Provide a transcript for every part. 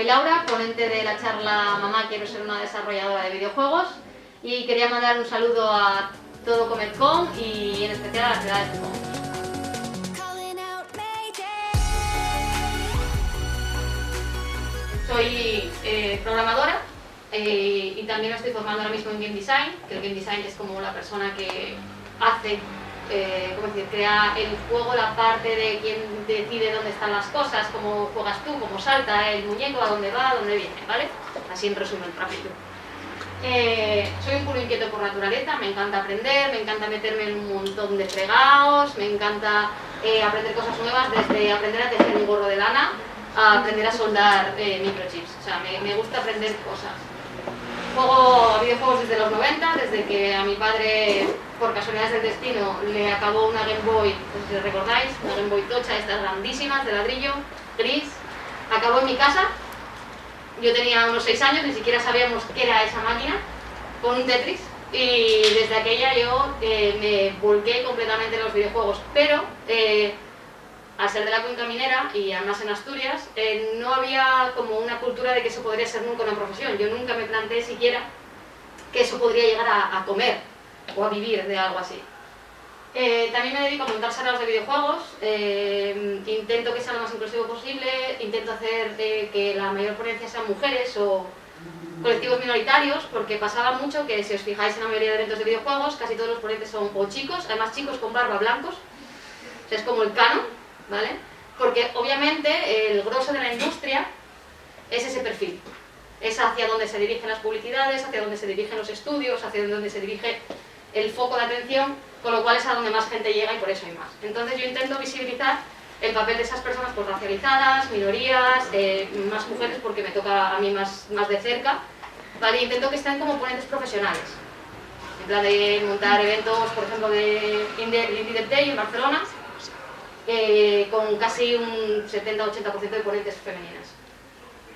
Laura, ponente de la charla Mamá, quiero ser una desarrolladora de videojuegos, y quería mandar un saludo a todo Cometcom y en especial a la ciudad de Gijón. Soy programadora y también me estoy formando ahora mismo en Game Design, que el Game Design es como la persona que hace, crea el juego, la parte de quien decide dónde están las cosas, cómo juegas tú, cómo salta el muñeco, a dónde va, a dónde viene, ¿vale? Así en resumen rápido. Soy un culo inquieto por naturaleza, me encanta aprender, me encanta meterme en un montón de fregados, me encanta aprender cosas nuevas, desde aprender a tejer un gorro de lana a aprender a soldar microchips. O sea, me gusta aprender cosas. Juego a videojuegos desde los 90, desde que a mi padre, por casualidades del destino, le acabó una Game Boy, no sé si recordáis, una Game Boy tocha, estas grandísimas, de ladrillo, gris, acabó en mi casa. Yo tenía unos 6 años, ni siquiera sabíamos qué era esa máquina, con un Tetris, y desde aquella yo me volqué completamente en los videojuegos, pero al ser de la cuenca minera y además en Asturias, no había como una cultura de que eso podría ser nunca una profesión. Yo nunca me planteé siquiera que eso podría llegar a comer o a vivir de algo así. También me dedico a montar salas de videojuegos, intento que sea lo más inclusivo posible, intento hacer que la mayor ponencia sean mujeres o colectivos minoritarios, porque pasaba mucho que si os fijáis en la mayoría de eventos de videojuegos, casi todos los ponentes son o chicos, además chicos con barba, blancos, o sea, es como el canon, ¿vale? Porque obviamente el grosso de la industria es ese perfil, es hacia donde se dirigen las publicidades, hacia donde se dirigen los estudios, hacia donde se dirige el foco de atención, con lo cual es a donde más gente llega y por eso hay más. Entonces yo intento visibilizar el papel de esas personas pues, racializadas, minorías, más mujeres porque me toca a mí más de cerca, ¿vale? Intento que estén como ponentes profesionales, en plan de montar eventos, por ejemplo, de Indie Dev Day en Barcelona, con casi un 70-80% de ponentes femeninas,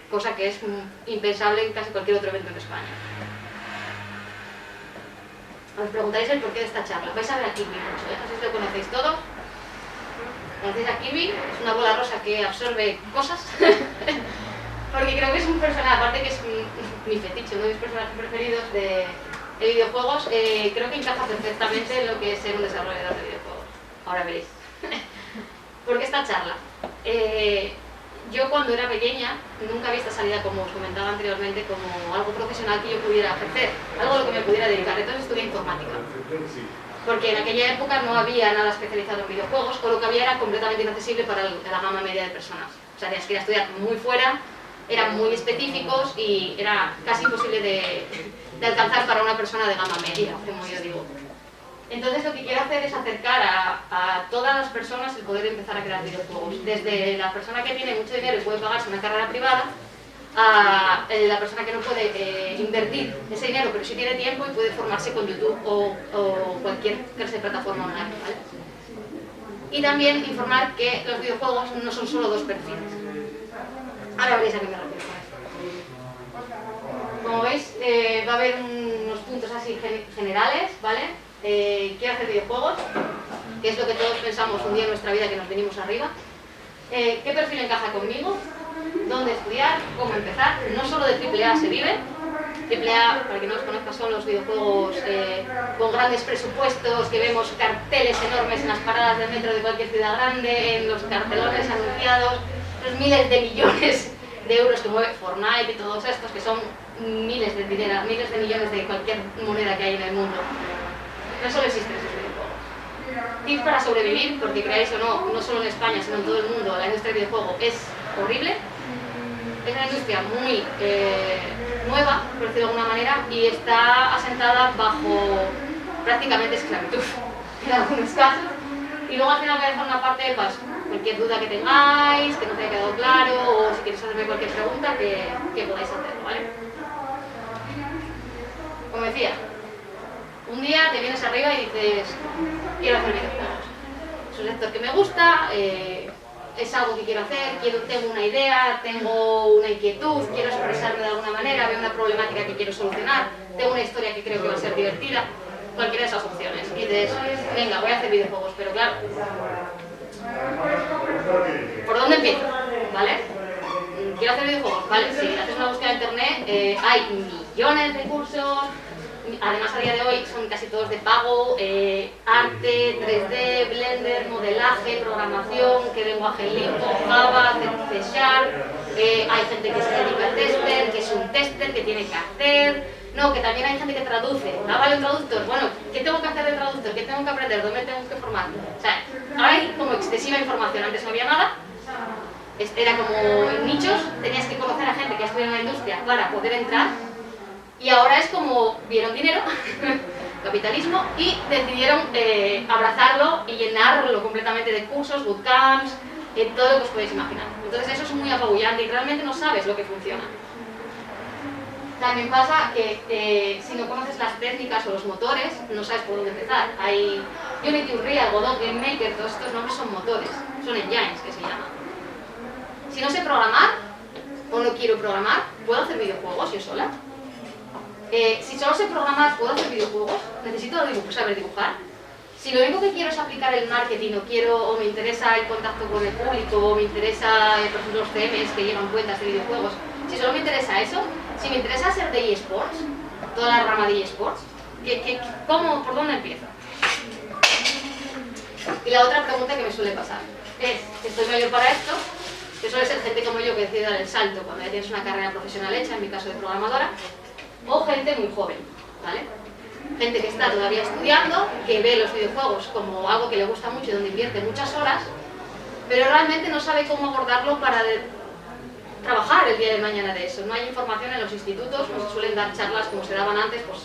cosa que es impensable en casi cualquier otro evento en España. Os preguntáis el porqué de esta charla. Vais a ver a Kirby mucho, ¿eh? No sé si lo conocéis todos. ¿Conocéis a Kirby? Es una bola rosa que absorbe cosas. Porque creo que es un personaje, aparte que es mi fetiche, uno de mis personajes preferidos de videojuegos, creo que encaja perfectamente en lo que es ser un desarrollador de videojuegos. Ahora veréis. ¿Por qué esta charla? Yo cuando era pequeña nunca vi esta salida, como os comentaba anteriormente, como algo profesional que yo pudiera ejercer, algo a lo que me pudiera dedicar. Entonces estudié informática, porque en aquella época no había nada especializado en videojuegos, o lo que había era completamente inaccesible para la gama media de personas. O sea, tenías que ir a estudiar muy fuera, eran muy específicos y era casi imposible de alcanzar para una persona de gama media, como yo digo. Entonces lo que quiero hacer es acercar a todas las personas el poder empezar a crear videojuegos. Desde la persona que tiene mucho dinero y puede pagarse una carrera privada, a la persona que no puede invertir ese dinero, pero sí tiene tiempo y puede formarse con YouTube o cualquier clase de plataforma online, ¿vale? Y también informar que los videojuegos no son solo dos perfiles. Ahora veréis a qué me refiero con esto. Como veis, va a haber unos puntos así generales, ¿vale? Quiero hacer videojuegos, que es lo que todos pensamos un día en nuestra vida que nos venimos arriba. ¿Qué perfil encaja conmigo? ¿Dónde estudiar? ¿Cómo empezar? No solo de AAA se vive. AAA, para quien no os conozca, son los videojuegos con grandes presupuestos, que vemos carteles enormes en las paradas del metro de cualquier ciudad grande, en los cartelones anunciados, los miles de millones de euros que mueve Fortnite y todos estos, que son miles de millones de cualquier moneda que hay en el mundo. No solo existen esos videojuegos. Tips para sobrevivir, porque creáis o no, no solo en España, sino en todo el mundo, la industria del videojuego es horrible. Es una industria muy nueva, por decirlo de alguna manera, y está asentada bajo prácticamente esclavitud, en algunos casos. Y luego al final voy a dejar una parte de paso. Cualquier duda que tengáis, que no te haya quedado claro, o si queréis hacerme cualquier pregunta, que podáis hacerlo, ¿vale? Como decía, un día te vienes arriba y dices, quiero hacer videojuegos. Es un sector que me gusta, es algo que quiero hacer, tengo una idea, tengo una inquietud, quiero expresarme de alguna manera, veo una problemática que quiero solucionar, tengo una historia que creo que va a ser divertida, cualquiera de esas opciones. Y dices, venga, voy a hacer videojuegos, pero claro, ¿por dónde empiezo? ¿Vale? quiero hacer videojuegos, vale, si haces una búsqueda en internet, hay millones de cursos, además a día de hoy son casi todos de pago, arte, 3D, Blender, modelaje, programación, qué lenguaje Lingo, Java, C Sharp, hay gente que se dedica a tester, que es un tester, que tiene que hacer, no, que también hay gente que traduce, vale, un traductor, bueno, ¿qué tengo que hacer de traductor? ¿Qué tengo que aprender? ¿Dónde tengo que formar? O sea, ahora hay como excesiva información, antes no había nada, era como en nichos, tenías que conocer a gente que estuviera en la industria para poder entrar, y ahora es como vieron dinero, capitalismo, y decidieron abrazarlo y llenarlo completamente de cursos, bootcamps, todo lo que os podéis imaginar. Entonces eso es muy apabullante y realmente no sabes lo que funciona. También pasa que si no conoces las técnicas o los motores, no sabes por dónde empezar. Hay Unity, Unreal, Godot, GameMaker, todos estos nombres son motores, son engines que se llaman. Si no sé programar, o no quiero programar, ¿puedo hacer videojuegos yo sola? Si solo sé programar, ¿puedo hacer videojuegos? ¿Necesito saber dibujar? Si lo único que quiero es aplicar el marketing, o me interesa el contacto con el público, o me interesa, por ejemplo, los CMs que llevan cuentas de videojuegos, si solo me interesa eso, si me interesa ser de eSports, toda la rama de eSports, ¿por dónde empiezo? Y la otra pregunta que me suele pasar es, ¿estoy mayor para esto? Que suele ser gente como yo que decide dar el salto cuando ya tienes una carrera profesional hecha, en mi caso de programadora, o gente muy joven, ¿vale? Gente que está todavía estudiando, que ve los videojuegos como algo que le gusta mucho y donde invierte muchas horas, pero realmente no sabe cómo abordarlo para trabajar el día de mañana de eso. No hay información en los institutos, no se suelen dar charlas como se daban antes, pues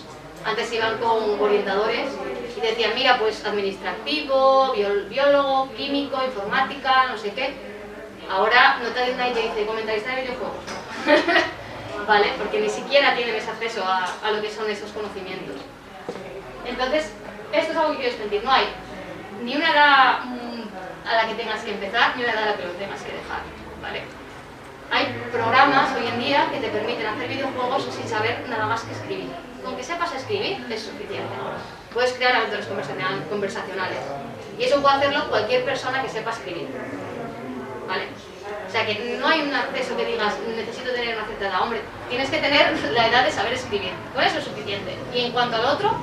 antes iban con orientadores y decían, mira, pues administrativo, biólogo, químico, informática, no sé qué. Ahora no te nadie te dice comentarista de videojuegos. ¿Vale? Porque ni siquiera tienen ese acceso a lo que son esos conocimientos. Entonces, esto es algo que quiero extender. No hay ni una edad a la que tengas que empezar, ni una edad a la que lo tengas que dejar. ¿Vale? Hay programas hoy en día que te permiten hacer videojuegos sin saber nada más que escribir. Con que sepas escribir es suficiente. Puedes crear aventuras conversacionales. Y eso puede hacerlo cualquier persona que sepa escribir. ¿Vale? O sea que no hay un acceso que digas, necesito tener una cierta edad. Hombre, tienes que tener la edad de saber escribir. Con eso es suficiente. Y en cuanto al otro,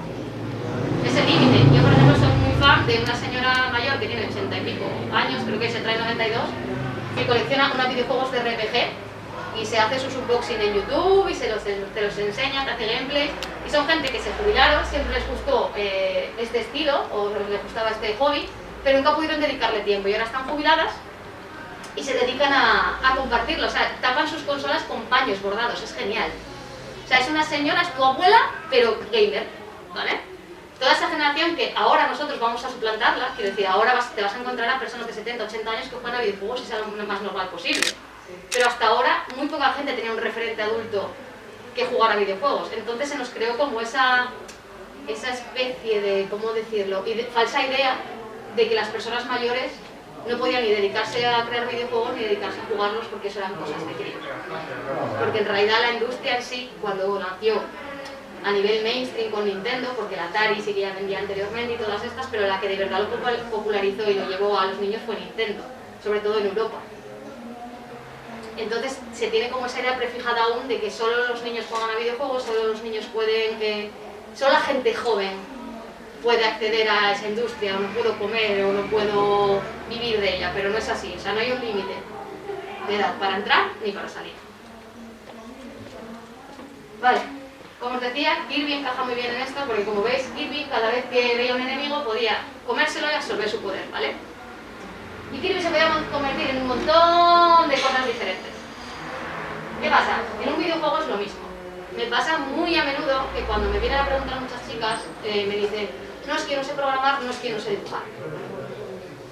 es el límite. Yo, por ejemplo, soy muy fan de una señora mayor que tiene 80 y pico años, creo que se trae 92, que colecciona unos videojuegos de RPG y se hace sus unboxing en YouTube y te los enseña, te hace gameplay. Y son gente que se jubilaron, siempre les gustó este estilo o les gustaba este hobby, pero nunca pudieron dedicarle tiempo y ahora están jubiladas y se dedican a compartirlo. O sea, tapan sus consolas con paños bordados, es genial. O sea, es una señora, es tu abuela, pero gamer, ¿vale? Toda esa generación que ahora nosotros vamos a suplantarla, quiero decir, ahora te vas a encontrar a personas de 70, 80 años que juegan a videojuegos y sea lo más normal posible. Pero hasta ahora muy poca gente tenía un referente adulto que jugara a videojuegos. Entonces se nos creó como esa especie de, ¿cómo decirlo?, falsa idea de que las personas mayores no podían ni dedicarse a crear videojuegos ni dedicarse a jugarlos porque eso eran cosas de críos. Porque en realidad la industria en sí, cuando nació a nivel mainstream con Nintendo, porque la Atari sí que ya vendía anteriormente y todas estas, pero la que de verdad lo popularizó y lo llevó a los niños fue Nintendo, sobre todo en Europa. Entonces se tiene como esa idea prefijada aún de que solo los niños juegan a videojuegos, solo los niños solo la gente joven puede acceder a esa industria, o no puedo comer, o no puedo vivir de ella, pero no es así, o sea, no hay un límite de edad para entrar ni para salir. Vale, como os decía, Kirby encaja muy bien en esto, porque como veis, Kirby cada vez que veía un enemigo podía comérselo y absorber su poder, ¿vale? Y Kirby se podía convertir en un montón de cosas diferentes. ¿Qué pasa? En un videojuego es lo mismo. Me pasa muy a menudo que cuando me vienen a preguntar muchas chicas, me dicen, no es que no sé programar, no es que no sé dibujar.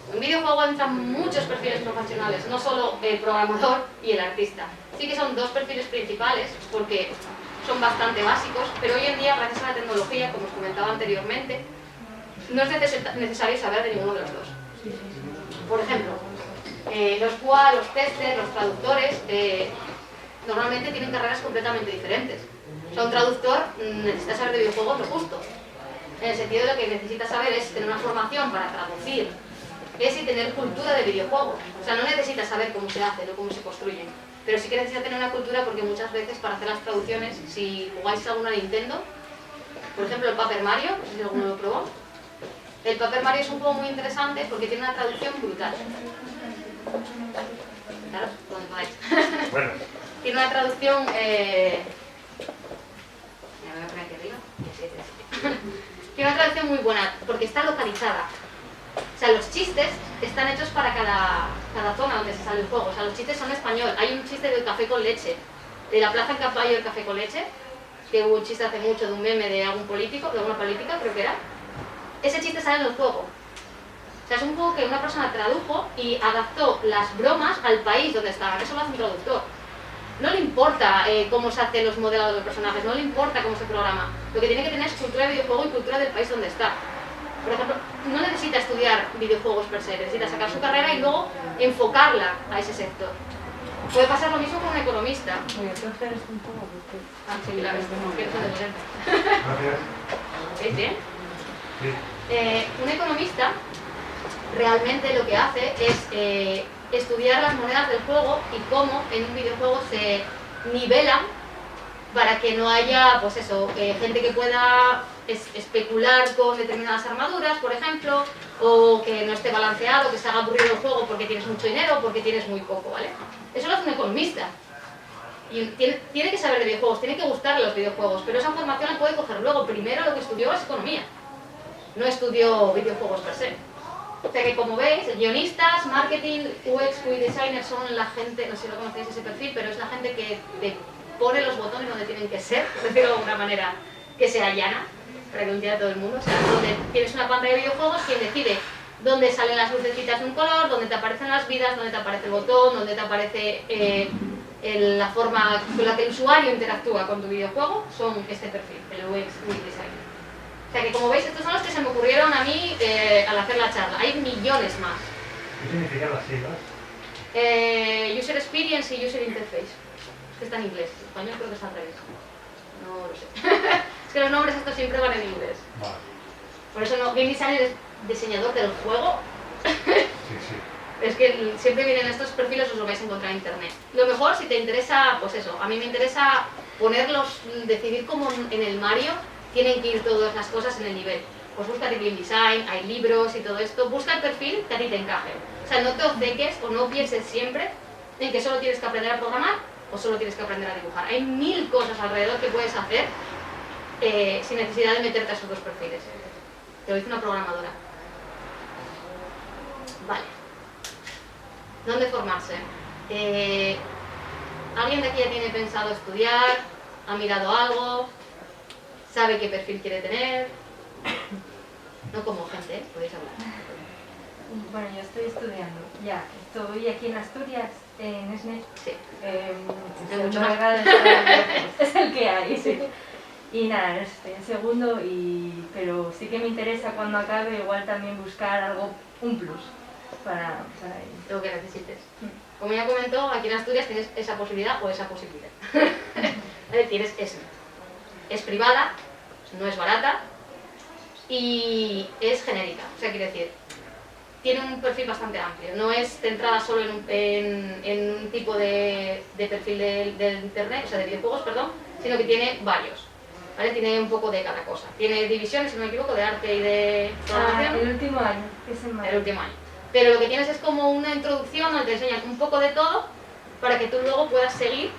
En un videojuego entran muchos perfiles profesionales, no solo el programador y el artista. Sí que son dos perfiles principales, porque son bastante básicos, pero hoy en día, gracias a la tecnología, como os comentaba anteriormente, no es necesario saber de ninguno de los dos. Por ejemplo, los QA, los testers, los traductores, normalmente tienen carreras completamente diferentes. O sea, un traductor necesita saber de videojuegos lo justo. En el sentido de lo que necesita saber es tener una formación para traducir, es y tener cultura de videojuegos. O sea, no necesita saber cómo se hace, no cómo se construye. pero sí que necesita tener una cultura porque muchas veces para hacer las traducciones, si jugáis alguna Nintendo, por ejemplo el Paper Mario, no sé si alguno lo probó, el Paper Mario es un juego muy interesante porque tiene una traducción brutal. Claro, donde podáis. Bueno. Tiene una traducción... me voy a poner aquí arriba. Tiene una traducción muy buena porque está localizada. O sea, los chistes están hechos para cada zona donde se sale el juego. O sea, los chistes son en español. Hay un chiste del café con leche, de la plaza en caballo del café con leche, que hubo un chiste hace mucho de un meme de algún político, de alguna política, creo que era. Ese chiste sale en el juego. O sea, es un juego que una persona tradujo y adaptó las bromas al país donde estaban. Eso lo hace un traductor. No le importa cómo se hacen los modelados de los personajes, no le importa cómo se programa. Lo que tiene que tener es cultura de videojuego y cultura del país donde está. Por ejemplo, no necesita estudiar videojuegos per se, necesita sacar su carrera y luego enfocarla a ese sector. Puede pasar lo mismo con un economista. Ah, sí, claro, que no son de Gracias. ¿Veis bien? Sí. Un economista realmente lo que hace es estudiar las monedas del juego y cómo en un videojuego se nivelan para que no haya, pues eso, gente que pueda especular con determinadas armaduras, por ejemplo, o que no esté balanceado, que se haga aburrido el juego porque tienes mucho dinero o porque tienes muy poco, ¿vale? Eso lo hace un economista. Y tiene que saber de videojuegos, tiene que gustarle los videojuegos, pero esa formación la puede coger luego. Primero lo que estudió es economía, no estudió videojuegos per se. O sea que, como veis, guionistas, marketing, UX, UI designers son la gente, no sé si lo conocéis ese perfil, pero es la gente que te pone los botones donde tienen que ser, por decirlo de alguna manera, que sea llana, para que lo entienda todo el mundo. O sea, donde tienes una pantalla de videojuegos, quien decide dónde salen las lucecitas de un color, dónde te aparecen las vidas, dónde te aparece el botón, dónde te aparece la forma con la que el usuario interactúa con tu videojuego, son este perfil, el UX, UI designer. O sea que, como veis, estos son los que se me ocurrieron a mí al hacer la charla. Hay millones más. ¿Qué significan las siglas? User Experience y User Interface. Es que está en inglés, en español creo que está al revés. No lo sé. Es que los nombres estos siempre van en inglés. Vale. Por eso no, Game Designer es diseñador del juego. Sí, sí. Es que siempre vienen estos perfiles, os lo vais a encontrar en internet. Lo mejor, si te interesa, pues eso, a mí me interesa ponerlos, decidir cómo en el Mario tienen que ir todas las cosas en el nivel. Pues búscate Game Design, hay libros y todo esto. Busca el perfil que a ti te encaje. O sea, no te obceques o no pienses siempre en que solo tienes que aprender a programar o solo tienes que aprender a dibujar. Hay 1000 cosas alrededor que puedes hacer sin necesidad de meterte a esos dos perfiles. Te lo dice una programadora. Vale. ¿Dónde formarse? ¿Alguien de aquí ya tiene pensado estudiar? ¿Ha mirado algo? ¿Sabe qué perfil quiere tener? No como gente, podéis hablar. Bueno, yo estoy estudiando, ya. Estoy aquí en Asturias, en SNET. Sí. Es mucho más. Es el que hay, sí. Y nada, estoy en segundo, pero sí que me interesa cuando acabe igual también buscar algo, un plus, para ir. Lo que necesites. Como ya comentó, aquí en Asturias tienes esa posibilidad o esa posibilidad. ¿Vale? Tienes SNET. Es privada, no es barata y es genérica. O sea, quiere decir, tiene un perfil bastante amplio. No es centrada solo en un tipo de perfil de internet, o sea, de videojuegos, perdón, sino que tiene varios. ¿Vale? Tiene un poco de cada cosa. Tiene divisiones, si no me equivoco, de arte y de programación. El último año, que es en Madrid. El último año. Pero lo que tienes es como una introducción donde te enseñan un poco de todo para que tú luego puedas seguir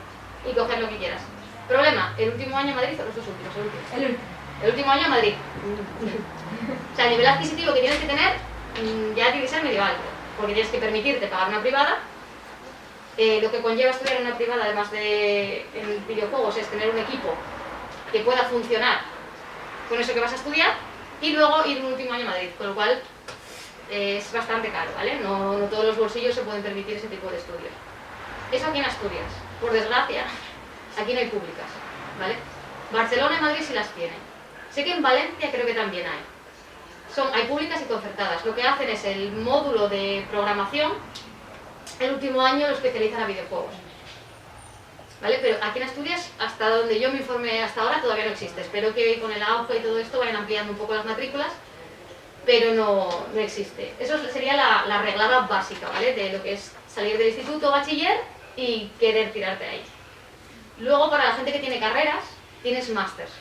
y coger lo que quieras. Problema, el último año en Madrid o los dos últimos, el último. El último. El último año en Madrid. O sea, el nivel adquisitivo que tienes que tener ya tiene que ser medio alto, porque tienes que permitirte pagar una privada. Lo que conlleva estudiar en una privada, además de en videojuegos, es tener un equipo que pueda funcionar con eso que vas a estudiar y luego ir un último año a Madrid, con lo cual es bastante caro, ¿vale? No todos los bolsillos se pueden permitir ese tipo de estudios. Eso aquí en Asturias. Por desgracia, aquí no hay públicas, ¿vale? Barcelona y Madrid sí las tienen. Sé que en Valencia creo que también hay. Hay públicas y concertadas. Lo que hacen es el módulo de programación, el último año lo especializan a videojuegos. ¿Vale? Pero aquí en Asturias, hasta donde yo me informé hasta ahora, todavía no existe. Espero que con el auge y todo esto vayan ampliando un poco las matrículas, pero no existe. Eso sería la reglada básica, ¿vale? De lo que es salir del instituto, bachiller y querer tirarte ahí. Luego, para la gente que tiene carreras, tienes másters,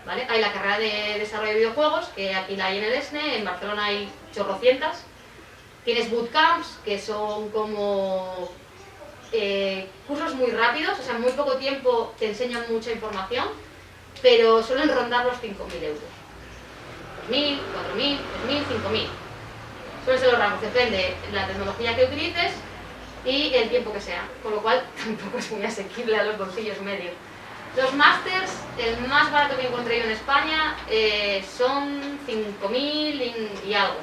¿vale? Hay la carrera de desarrollo de videojuegos, que aquí la hay en el ESNE, en Barcelona hay chorrocientas. Tienes bootcamps, que son como cursos muy rápidos, o sea, en muy poco tiempo te enseñan mucha información, pero suelen rondar los 5.000 euros. 2.000, 4.000, 3.000, 5.000. Suelen ser los rangos, depende de la tecnología que utilices y el tiempo que sea, con lo cual tampoco es muy asequible a los bolsillos medios. Los másters, el más barato que encontré yo en España son 5.000 y algo,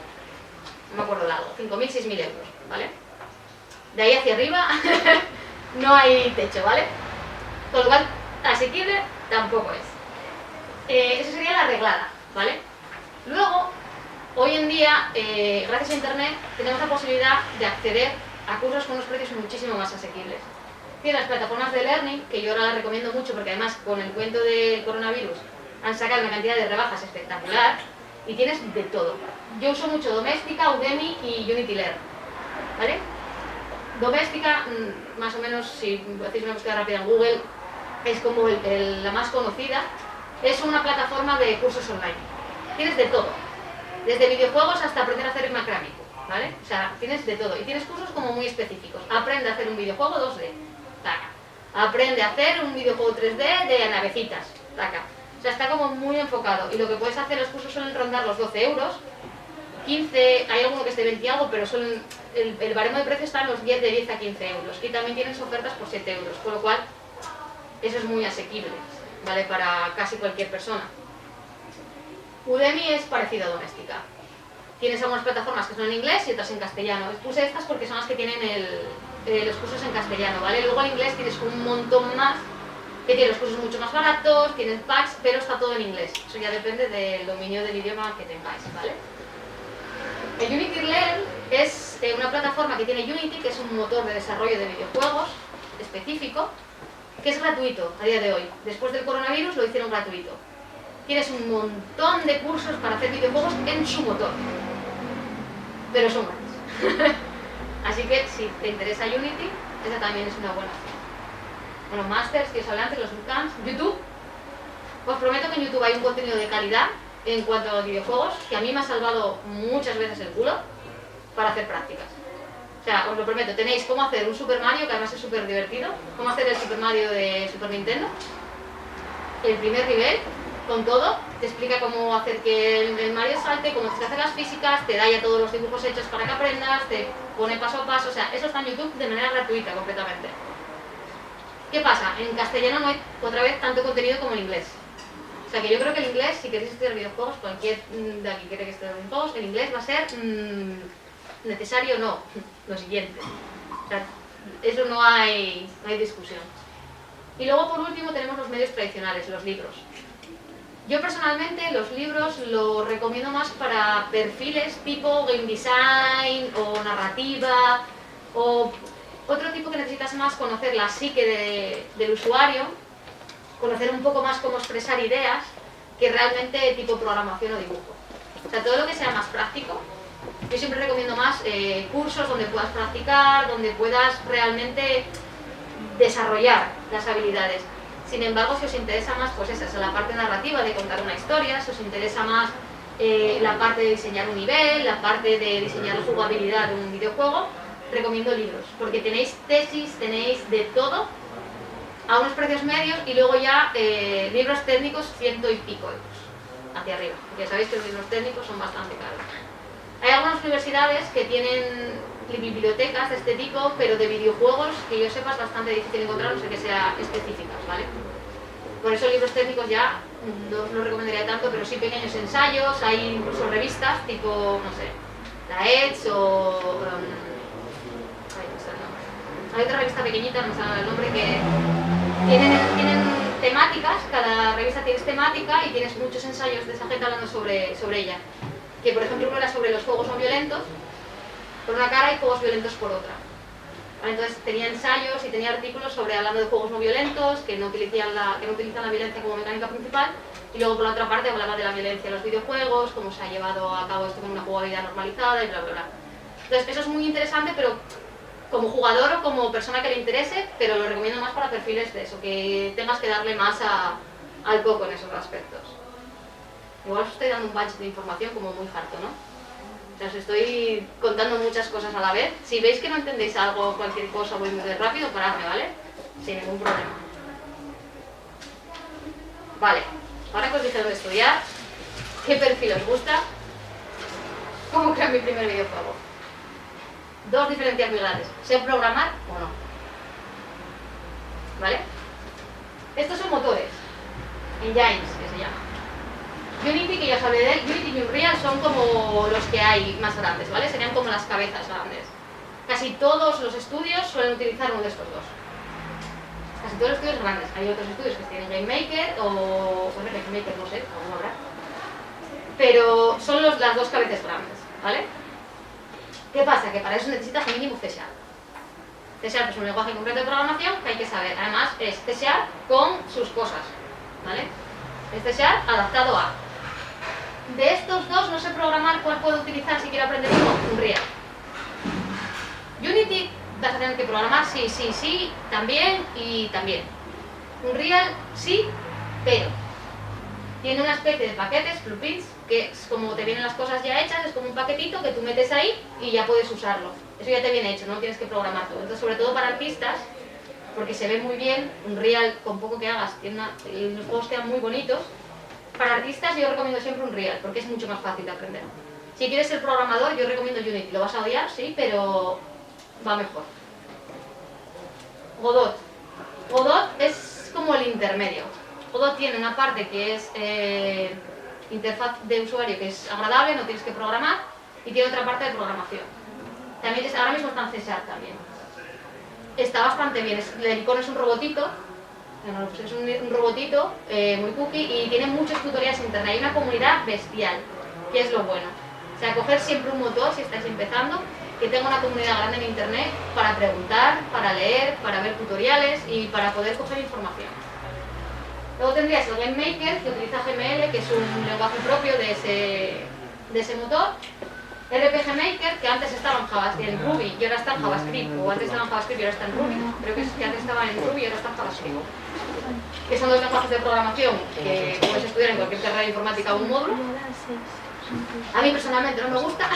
no me acuerdo largo, 5.000, 6.000 euros, ¿vale? De ahí hacia arriba no hay techo, ¿vale? Con lo cual, asequible tampoco es. Eso sería la reglada, ¿vale? Luego, hoy en día, gracias a Internet, tenemos la posibilidad de acceder a cursos con unos precios muchísimo más asequibles. Tienes las plataformas de learning, que yo ahora las recomiendo mucho porque además con el cuento del coronavirus han sacado una cantidad de rebajas espectacular y tienes de todo. Yo uso mucho Doméstica, Udemy y Unity Learn, ¿vale? Doméstica, más o menos, si hacéis una búsqueda rápida en Google, es como la más conocida. Es una plataforma de cursos online. Tienes de todo, desde videojuegos hasta aprender a hacer macrámico, ¿vale? O sea, tienes de todo. Y tienes cursos como muy específicos. Aprende a hacer un videojuego 2D, taca. Aprende a hacer un videojuego 3D de navecitas, taca. O sea, está como muy enfocado. Y lo que puedes hacer, los cursos suelen rondar los 12 euros, 15, hay alguno que es de 20 y algo, pero el baremo de precio está en los 10, de 10 a 15 euros. Y también tienes ofertas por 7 euros, con lo cual eso es muy asequible, ¿vale? Para casi cualquier persona. Udemy es parecido a Doméstica. Tienes algunas plataformas que son en inglés y otras en castellano. Puse estas porque son las que tienen los cursos en castellano, ¿vale? Luego en inglés tienes un montón más, que tiene los cursos mucho más baratos, tienes packs, pero está todo en inglés. Eso ya depende del dominio del idioma que tengáis, ¿vale? El Unity Learn es una plataforma que tiene Unity, que es un motor de desarrollo de videojuegos específico, que es gratuito a día de hoy. Después del coronavirus lo hicieron gratuito. Tienes un montón de cursos para hacer videojuegos en su motor, pero son gratis. Así que si te interesa Unity, esa también es una buena opción. Bueno, Masters, que os hablé antes, los bootcamps, YouTube. Os prometo que en YouTube hay un contenido de calidad en cuanto a los videojuegos, que a mí me ha salvado muchas veces el culo para hacer prácticas. O sea, os lo prometo, tenéis cómo hacer un Super Mario, que además es súper divertido, cómo hacer el Super Mario de Super Nintendo, el primer nivel, con todo, te explica cómo hacer que el Mario salte, cómo se hacen las físicas, te da ya todos los dibujos hechos para que aprendas, te pone paso a paso, o sea, eso está en YouTube de manera gratuita completamente. ¿Qué pasa? En castellano no hay, otra vez, tanto contenido como en inglés. O sea que yo creo que el inglés, si queréis estudiar videojuegos, cualquier de aquí quiere que estudie videojuegos, el inglés va a ser necesario, no, lo siguiente. O sea, eso no hay discusión. Y luego, por último, tenemos los medios tradicionales, los libros. Yo personalmente los libros los recomiendo más para perfiles tipo game design o narrativa o otro tipo que necesitas más conocer la psique del usuario, conocer un poco más cómo expresar ideas que realmente tipo programación o dibujo. O sea, todo lo que sea más práctico, yo siempre recomiendo más cursos donde puedas practicar, donde puedas realmente desarrollar las habilidades. Sin embargo, si os interesa más, pues esa es la parte narrativa de contar una historia, si os interesa más la parte de diseñar un nivel, la parte de diseñar la jugabilidad de un videojuego, recomiendo libros, porque tenéis tesis, tenéis de todo a unos precios medios y luego ya libros técnicos 100 y pico euros hacia arriba, porque sabéis que los libros técnicos son bastante caros. Hay algunas universidades que tienen bibliotecas de este tipo, pero de videojuegos, que yo sepa es bastante difícil encontrar, no sé que sean específicas, ¿vale? Por eso libros técnicos ya no os lo recomendaría tanto, pero sí pequeños ensayos, hay incluso revistas tipo, no sé, la Edge o... hay otra revista pequeñita, no sé el nombre, que tienen temáticas, cada revista tiene temática y tienes muchos ensayos de esa gente hablando sobre ella. Que por ejemplo uno era sobre los juegos no violentos por una cara y juegos violentos por otra. Entonces tenía ensayos y tenía artículos sobre hablando de juegos no violentos, que no utilizan la violencia como mecánica principal, y luego por la otra parte hablaba de la violencia en los videojuegos, cómo se ha llevado a cabo esto con una jugabilidad normalizada y bla bla bla. Entonces eso es muy interesante, pero como jugador o como persona que le interese, pero lo recomiendo más para perfiles de eso, que tengas que darle más al coco en esos aspectos. Igual os estoy dando un batch de información como muy harto, ¿no? O sea, os estoy contando muchas cosas a la vez. Si veis que no entendéis algo o cualquier cosa, voy muy rápido, paradme, ¿vale? Sin ningún problema. Vale, ahora que os dije lo de estudiar, ¿qué perfil os gusta? ¿Cómo crear mi primer videojuego? Dos diferencias muy grandes. ¿Sé programar o no? ¿Vale? Estos son motores. Engines, que se llama. Unity, que ya os hablé de él, Unity y Unreal son como los que hay más grandes, ¿vale? Serían como las cabezas grandes. Casi todos los estudios suelen utilizar uno de estos dos. Casi todos los estudios grandes. Hay otros estudios que tienen Game Maker o... Bueno, Game Maker no sé, aún habrá. Pero son las dos cabezas grandes, ¿vale? ¿Qué pasa? Que para eso necesitas mínimo C#. C# es un lenguaje concreto de programación que hay que saber. Además es C# con sus cosas, ¿vale? Es C# adaptado a... De estos dos no sé programar cuál puedo utilizar si quiero aprender uno, Unreal. Unity vas a tener que programar sí, también y también. Unreal sí, pero tiene una especie de paquetes, plugins, que es como te vienen las cosas ya hechas, es como un paquetito que tú metes ahí y ya puedes usarlo. Eso ya te viene hecho, no tienes que programar todo. Entonces, sobre todo para artistas, porque se ve muy bien, Unreal, con poco que hagas, los juegos quedan muy bonitos. Para artistas yo recomiendo siempre Unreal, porque es mucho más fácil de aprender. Si quieres ser programador, yo recomiendo Unity. Lo vas a odiar, sí, pero va mejor. Godot. Godot es como el intermedio. Godot tiene una parte que es interfaz de usuario que es agradable, no tienes que programar, y tiene otra parte de programación. También ahora mismo está en C# también. Está bastante bien, el icono es un robotito, es un robotito muy cookie y tiene muchos tutoriales en internet. Hay una comunidad bestial, que es lo bueno. O sea, coger siempre un motor si estáis empezando, que tenga una comunidad grande en internet para preguntar, para leer, para ver tutoriales y para poder coger información. Luego tendrías el Game Maker, que utiliza GML, que es un lenguaje propio de ese motor. RPG Maker, que antes estaba en Ruby y ahora está en JavaScript, o antes estaba en JavaScript y ahora está en Ruby. Creo que antes estaba en Ruby y ahora está en JavaScript. Que son dos lenguajes de programación que puedes estudiar en cualquier carrera de informática o un módulo. A mí personalmente no me gusta.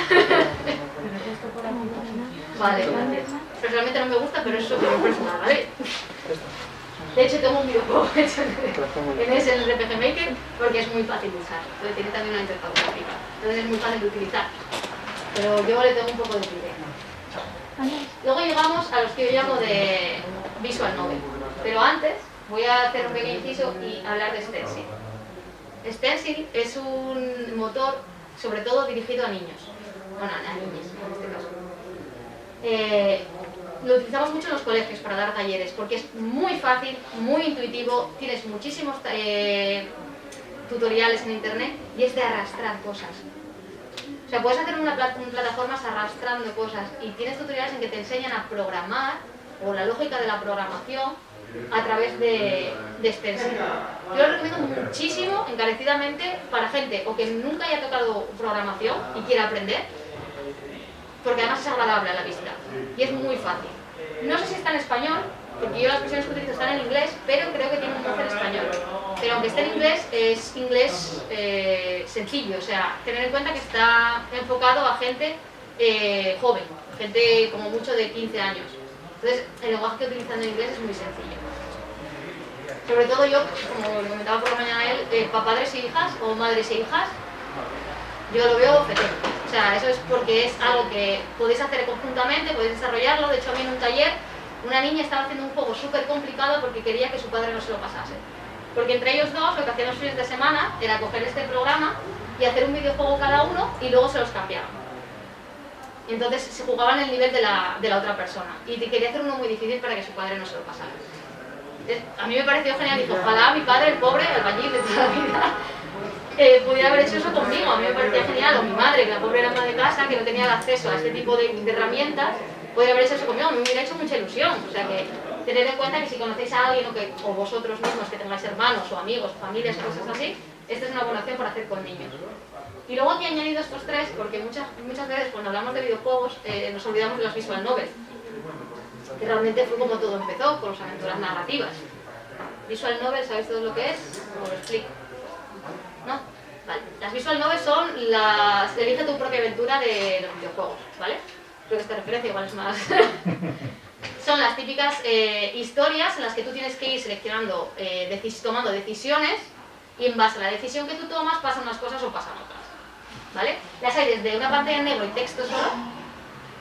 Vale, gracias. Personalmente no me gusta, pero es opinión personal, ¿vale? De hecho, tengo un videojuego hecho en ese RPG Maker porque es muy fácil de usar. Entonces, tiene también una interfaz gráfica. Entonces, es muy fácil de utilizar. Pero yo le tengo un poco de pie. Luego llegamos a los que yo llamo de Visual Novel. Pero antes, voy a hacer un pequeño inciso y hablar de Stencil. Stencil es un motor, sobre todo dirigido a niños. Bueno, a niñas en este caso. Lo utilizamos mucho en los colegios para dar talleres porque es muy fácil, muy intuitivo, tienes muchísimos tutoriales en internet y es de arrastrar cosas. O sea, puedes hacer plataformas arrastrando cosas y tienes tutoriales en que te enseñan a programar o la lógica de la programación a través de Stencil. Yo lo recomiendo muchísimo, encarecidamente, para gente o que nunca haya tocado programación y quiera aprender, porque además es agradable a la vista y es muy fácil. No sé si está en español, porque yo las versiones que utilizo están en inglés, pero creo que tiene un voz en español. Pero aunque esté en inglés, es inglés sencillo, o sea, tener en cuenta que está enfocado a gente joven, gente como mucho de 15 años. Entonces, el lenguaje que utilizan en inglés es muy sencillo. Sobre todo yo, como le comentaba por la mañana a él, para padres e hijas o madres e hijas, yo lo veo fetén. O sea, eso es porque es algo que podéis hacer conjuntamente, podéis desarrollarlo. De hecho, a mí en un taller, una niña estaba haciendo un juego súper complicado porque quería que su padre no se lo pasase. Porque entre ellos dos, lo que hacían los fines de semana era coger este programa y hacer un videojuego cada uno y luego se los cambiaban. Y entonces se jugaban el nivel de la otra persona. Y quería hacer uno muy difícil para que su padre no se lo pasara. A mí me pareció genial. Dije, ojalá mi padre, el pobre, el albañil de toda la vida, pudiera haber hecho eso conmigo. A mí me parecía genial. O mi madre, que la pobre era ama de casa, que no tenía acceso a este tipo de herramientas, podría haber hecho eso conmigo. A mí me hubiera hecho mucha ilusión. O sea que tened en cuenta que si conocéis a alguien o vosotros mismos que tengáis hermanos o amigos, familias, cosas así, esta es una buena opción para hacer con niños. Y luego aquí he añadido estos tres porque muchas veces cuando hablamos de videojuegos nos olvidamos de las visual novels. que realmente fue como todo empezó, con las aventuras narrativas. Visual novel, ¿sabéis todo lo que es? Os lo explico. ¿No? Vale. Las visual novels son las... elige tu propia aventura de los videojuegos, ¿vale? Creo que esta referencia igual es más... Son las típicas historias en las que tú tienes que ir seleccionando, tomando decisiones, y en base a la decisión que tú tomas pasan unas cosas o pasan otras, ¿vale? Las hay desde una pantalla en negro y texto solo,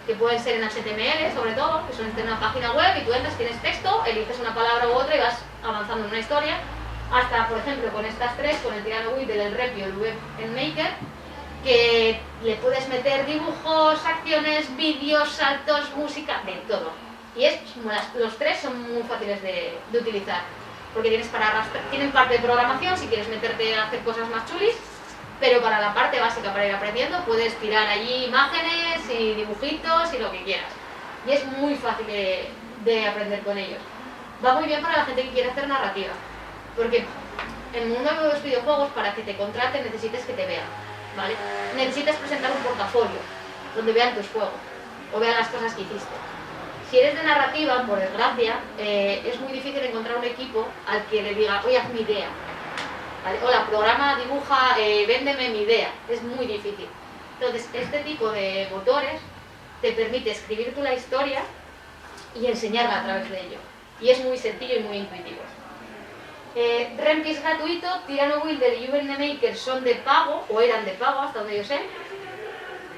que pueden ser en HTML sobre todo, que son de una página web y tú entras, tienes texto, eliges una palabra u otra y vas avanzando en una historia, hasta, por ejemplo, con estas tres, con el Tirano Wheel, el Rep y el Web Maker, que le puedes meter dibujos, acciones, vídeos, saltos, música, de todo. Y los tres son muy fáciles de utilizar, porque tienen parte de programación si quieres meterte a hacer cosas más chulis, pero para la parte básica, para ir aprendiendo, puedes tirar allí imágenes y dibujitos y lo que quieras. Y es muy fácil de aprender con ellos. Va muy bien para la gente que quiere hacer narrativa, porque en el mundo de los videojuegos, para que te contraten, necesitas que te vean, ¿vale? Necesitas presentar un portafolio donde vean tus juegos o vean las cosas que hiciste. Si eres de narrativa, por desgracia, es muy difícil encontrar un equipo al que le diga, oye, haz mi idea. ¿Vale? Hola, programa, dibuja, véndeme mi idea. Es muy difícil. Entonces, este tipo de motores te permite escribir tú la historia y enseñarla a través de ello. Y es muy sencillo y muy intuitivo. Rempi es gratuito, Tirano Wheel del Uber Maker son de pago, o eran de pago hasta donde yo sé.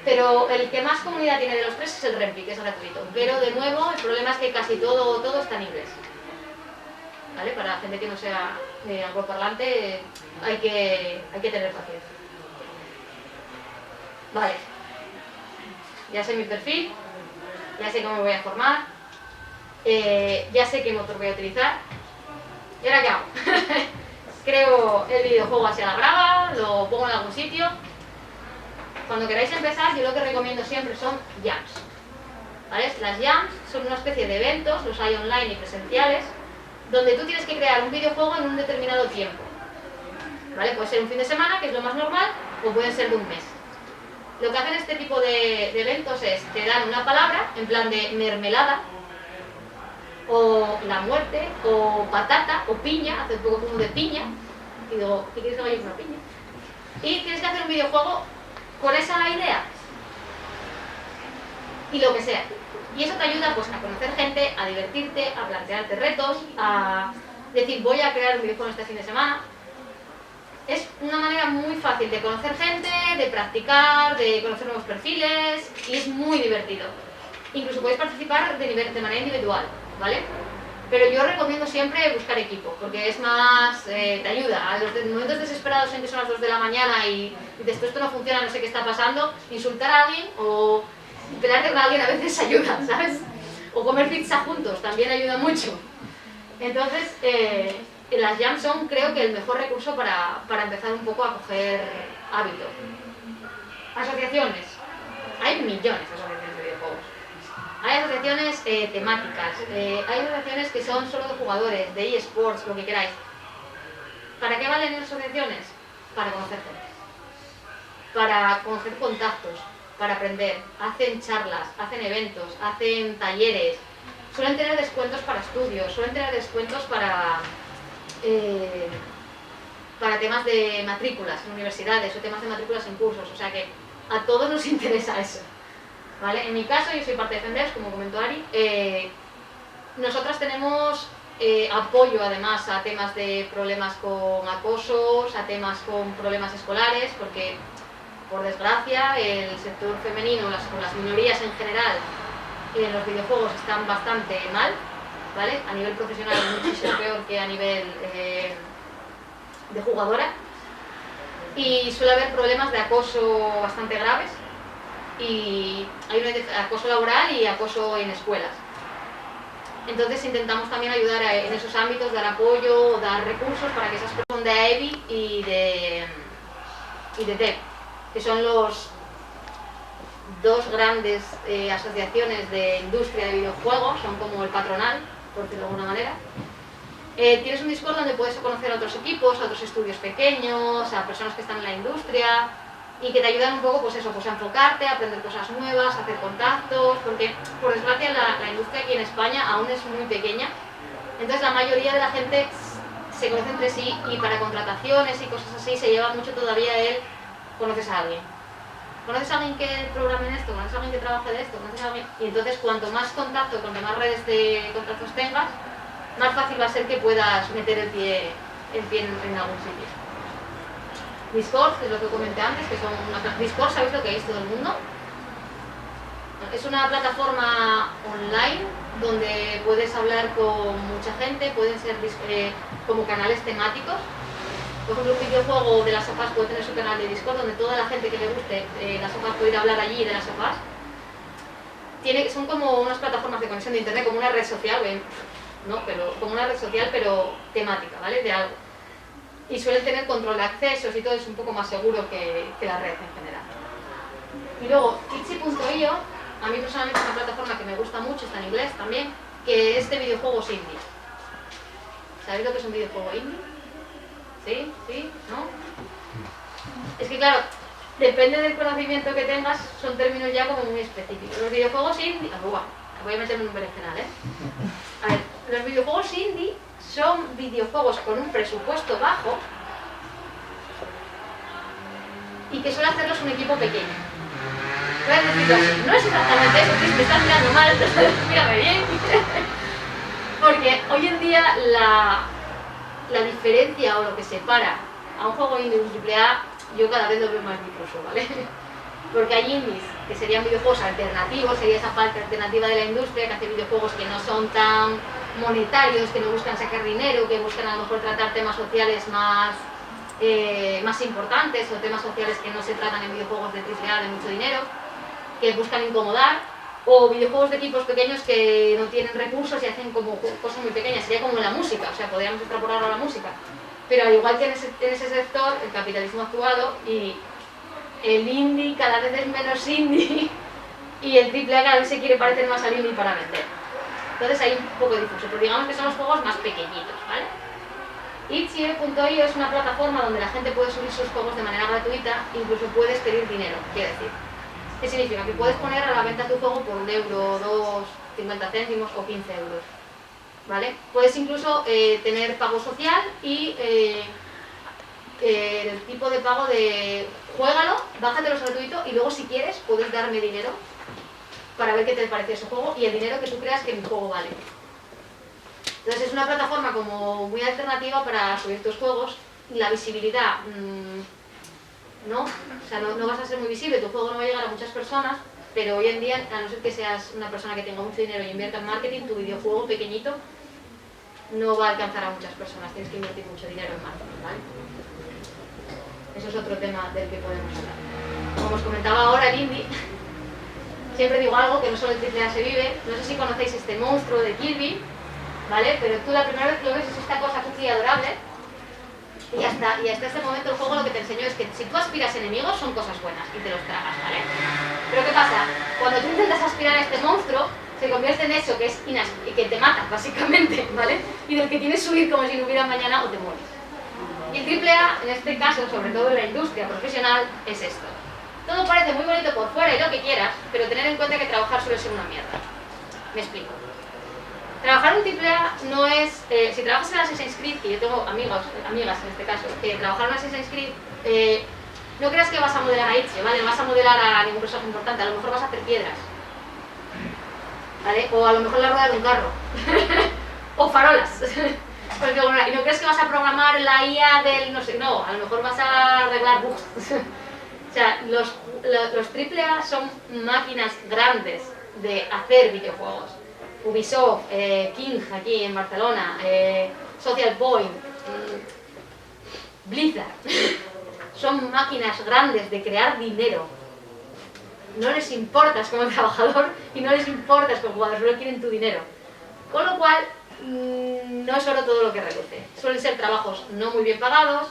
Pero el que más comunidad tiene de los tres es el Rempi, que es gratuito. Pero de nuevo, el problema es que casi todo está en inglés. ¿Vale? Para la gente que no sea angloparlante, hay que tener paciencia. Vale. Ya sé mi perfil, ya sé cómo me voy a formar, ya sé qué motor voy a utilizar. ¿Y ahora qué hago? Creo el videojuego hacia la brava, lo pongo en algún sitio. Cuando queráis empezar, yo lo que recomiendo siempre son jams. ¿Vale? Las jams son una especie de eventos, los hay online y presenciales, donde tú tienes que crear un videojuego en un determinado tiempo. ¿Vale? Puede ser un fin de semana, que es lo más normal, o pueden ser de un mes. Lo que hacen este tipo de eventos es, te dan una palabra, en plan de mermelada, o la muerte, o patata, o piña, hace un poco como de piña, y digo, ¿qué quieres que vaya una piña? Y tienes que hacer un videojuego con esa idea, y lo que sea. Y eso te ayuda pues a conocer gente, a divertirte, a plantearte retos, a decir voy a crear un videojuego este fin de semana. Es una manera muy fácil de conocer gente, de practicar, de conocer nuevos perfiles y es muy divertido. Incluso podéis participar de manera individual, ¿vale? Pero yo recomiendo siempre buscar equipo, porque es más, te ayuda. A los momentos desesperados en que son las 2 de la mañana y dices, esto no funciona, no sé qué está pasando, insultar a alguien o pelearte con alguien a veces ayuda, ¿sabes? O comer pizza juntos, también ayuda mucho. Entonces, las jams son, creo que, el mejor recurso para empezar un poco a coger hábito. Asociaciones. Hay millones de asociaciones de videojuegos. Hay asociaciones temáticas, hay asociaciones que son solo de jugadores, de eSports, lo que queráis. ¿Para qué valen las asociaciones? Para conocer gente, para conocer contactos, para aprender. Hacen charlas, hacen eventos, hacen talleres, suelen tener descuentos para estudios, suelen tener descuentos para temas de matrículas en universidades o temas de matrículas en cursos, o sea que a todos nos interesa eso. ¿Vale? En mi caso, yo soy parte de Fenders, como comentó Ari. Nosotras tenemos apoyo además a temas de problemas con acosos, a temas con problemas escolares, porque por desgracia el sector femenino, las minorías en general, en los videojuegos están bastante mal, ¿vale? A nivel profesional es muchísimo peor que a nivel de jugadora. Y suele haber problemas de acoso bastante graves. Y hay un acoso laboral y acoso en escuelas. Entonces intentamos también ayudar en esos ámbitos, dar apoyo, dar recursos para que esas personas de AEBI y de TEP, que son los dos grandes asociaciones de industria de videojuegos, son como el patronal, por decirlo de alguna manera. Tienes un Discord donde puedes conocer a otros equipos, a otros estudios pequeños, a personas que están en la industria. y que te ayudan un poco, pues eso, pues a enfocarte, a aprender cosas nuevas, a hacer contactos, porque por desgracia la industria aquí en España aún es muy pequeña, entonces la mayoría de la gente se conoce entre sí y para contrataciones y cosas así se lleva mucho todavía el conoces a alguien. ¿Conoces a alguien que programe en esto? ¿Conoces a alguien que trabaje de esto? ¿Conoces a alguien? Y entonces cuanto más contacto, cuanto más redes de contactos tengas, más fácil va a ser que puedas meter el pie en algún sitio. Discord, que es lo que comenté antes, que son Discord, ¿sabéis lo que es todo el mundo? Es una plataforma online donde puedes hablar con mucha gente, pueden ser como canales temáticos. Por ejemplo, un videojuego de las sofás puede tener su canal de Discord donde toda la gente que le guste las sofás puede ir a hablar allí de las sofás. Son como unas plataformas de conexión de internet, como una red social, ¿no? Pero como una red social pero temática, ¿vale? De algo. Y suelen tener control de accesos y todo, es un poco más seguro que la red en general. Y luego, Itchy.io, a mí personalmente es una plataforma que me gusta mucho, está en inglés también, que es de videojuegos indie. ¿Sabéis lo que es un videojuego indie? ¿Sí? ¿Sí? ¿No? Es que claro, depende del conocimiento que tengas, son términos ya como muy específicos. Los videojuegos indie... voy a meterme en un berenjenal, ¿eh? A ver, los videojuegos indie son videojuegos con un presupuesto bajo y que suele hacerlos un equipo pequeño. Voy a decirlo así, no es exactamente eso, Chris, me estás mirando mal, mírame bien. Porque hoy en día la diferencia o lo que separa a un juego indie de un AAA, yo cada vez lo veo más difuso, ¿vale? Porque hay indies que serían videojuegos alternativos, sería esa parte alternativa de la industria que hace videojuegos que no son tan monetarios, que no buscan sacar dinero, que buscan a lo mejor tratar temas sociales más importantes o temas sociales que no se tratan en videojuegos de AAA de mucho dinero, que buscan incomodar, o videojuegos de equipos pequeños que no tienen recursos y hacen como cosas muy pequeñas, sería como la música, o sea, podríamos extrapolarlo a la música. Pero al igual que en ese sector, el capitalismo ha actuado y el indie cada vez es menos indie y el AAA cada vez se quiere parecer más al indie para vender. Entonces hay un poco difuso, pero digamos que son los juegos más pequeñitos, ¿vale? Itchy.io es una plataforma donde la gente puede subir sus juegos de manera gratuita, incluso puedes pedir dinero, quiere decir. ¿Qué significa? Que puedes poner a la venta tu juego por 1 euro, 2, 50 céntimos o 15 euros, ¿vale? Puedes incluso tener pago social y el tipo de pago de juégalo, bájatelo gratuito y luego si quieres puedes darme dinero para ver qué te parece ese juego y el dinero que tú creas que mi juego vale. Entonces es una plataforma como muy alternativa para subir tus juegos. La visibilidad, no, o sea, no vas a ser muy visible, tu juego no va a llegar a muchas personas, pero hoy en día, a no ser que seas una persona que tenga mucho dinero y invierta en marketing, tu videojuego pequeñito no va a alcanzar a muchas personas, tienes que invertir mucho dinero en marketing, ¿vale? Eso es otro tema del que podemos hablar. Como os comentaba ahora, el indie, siempre digo algo que no solo el AAA se vive, no sé si conocéis este monstruo de Kirby, ¿vale? Pero tú la primera vez que lo ves es esta cosa cookie adorable y hasta este momento el juego lo que te enseñó es que si tú aspiras enemigos son cosas buenas y te los tragas, ¿vale? Pero ¿qué pasa? Cuando tú intentas aspirar a este monstruo se convierte en eso que es que te mata, básicamente, ¿vale? Y del que tienes que huir como si no hubiera mañana o te mueres. Y el AAA, en este caso, sobre todo en la industria profesional, es esto. Todo parece muy bonito por fuera y lo que quieras, pero tener en cuenta que trabajar suele ser una mierda. Me explico. Trabajar en AAA no es... si trabajas en Assassin's Creed, y yo tengo amigas en este caso, que trabajar en Assassin's Creed, no creas que vas a modelar a Itchy, ¿vale? No vas a modelar a ningún personaje importante, a lo mejor vas a hacer piedras, ¿vale? O a lo mejor la rueda de un carro. O farolas. Y no crees que vas a programar la IA del no sé, no, a lo mejor vas a arreglar bugs. O sea, los AAA son máquinas grandes de hacer videojuegos. Ubisoft, King aquí en Barcelona, Social Point, Blizzard, son máquinas grandes de crear dinero. No les importas como trabajador y no les importas como jugador, solo quieren tu dinero. Con lo cual, no es oro todo lo que reluce. Suelen ser trabajos no muy bien pagados,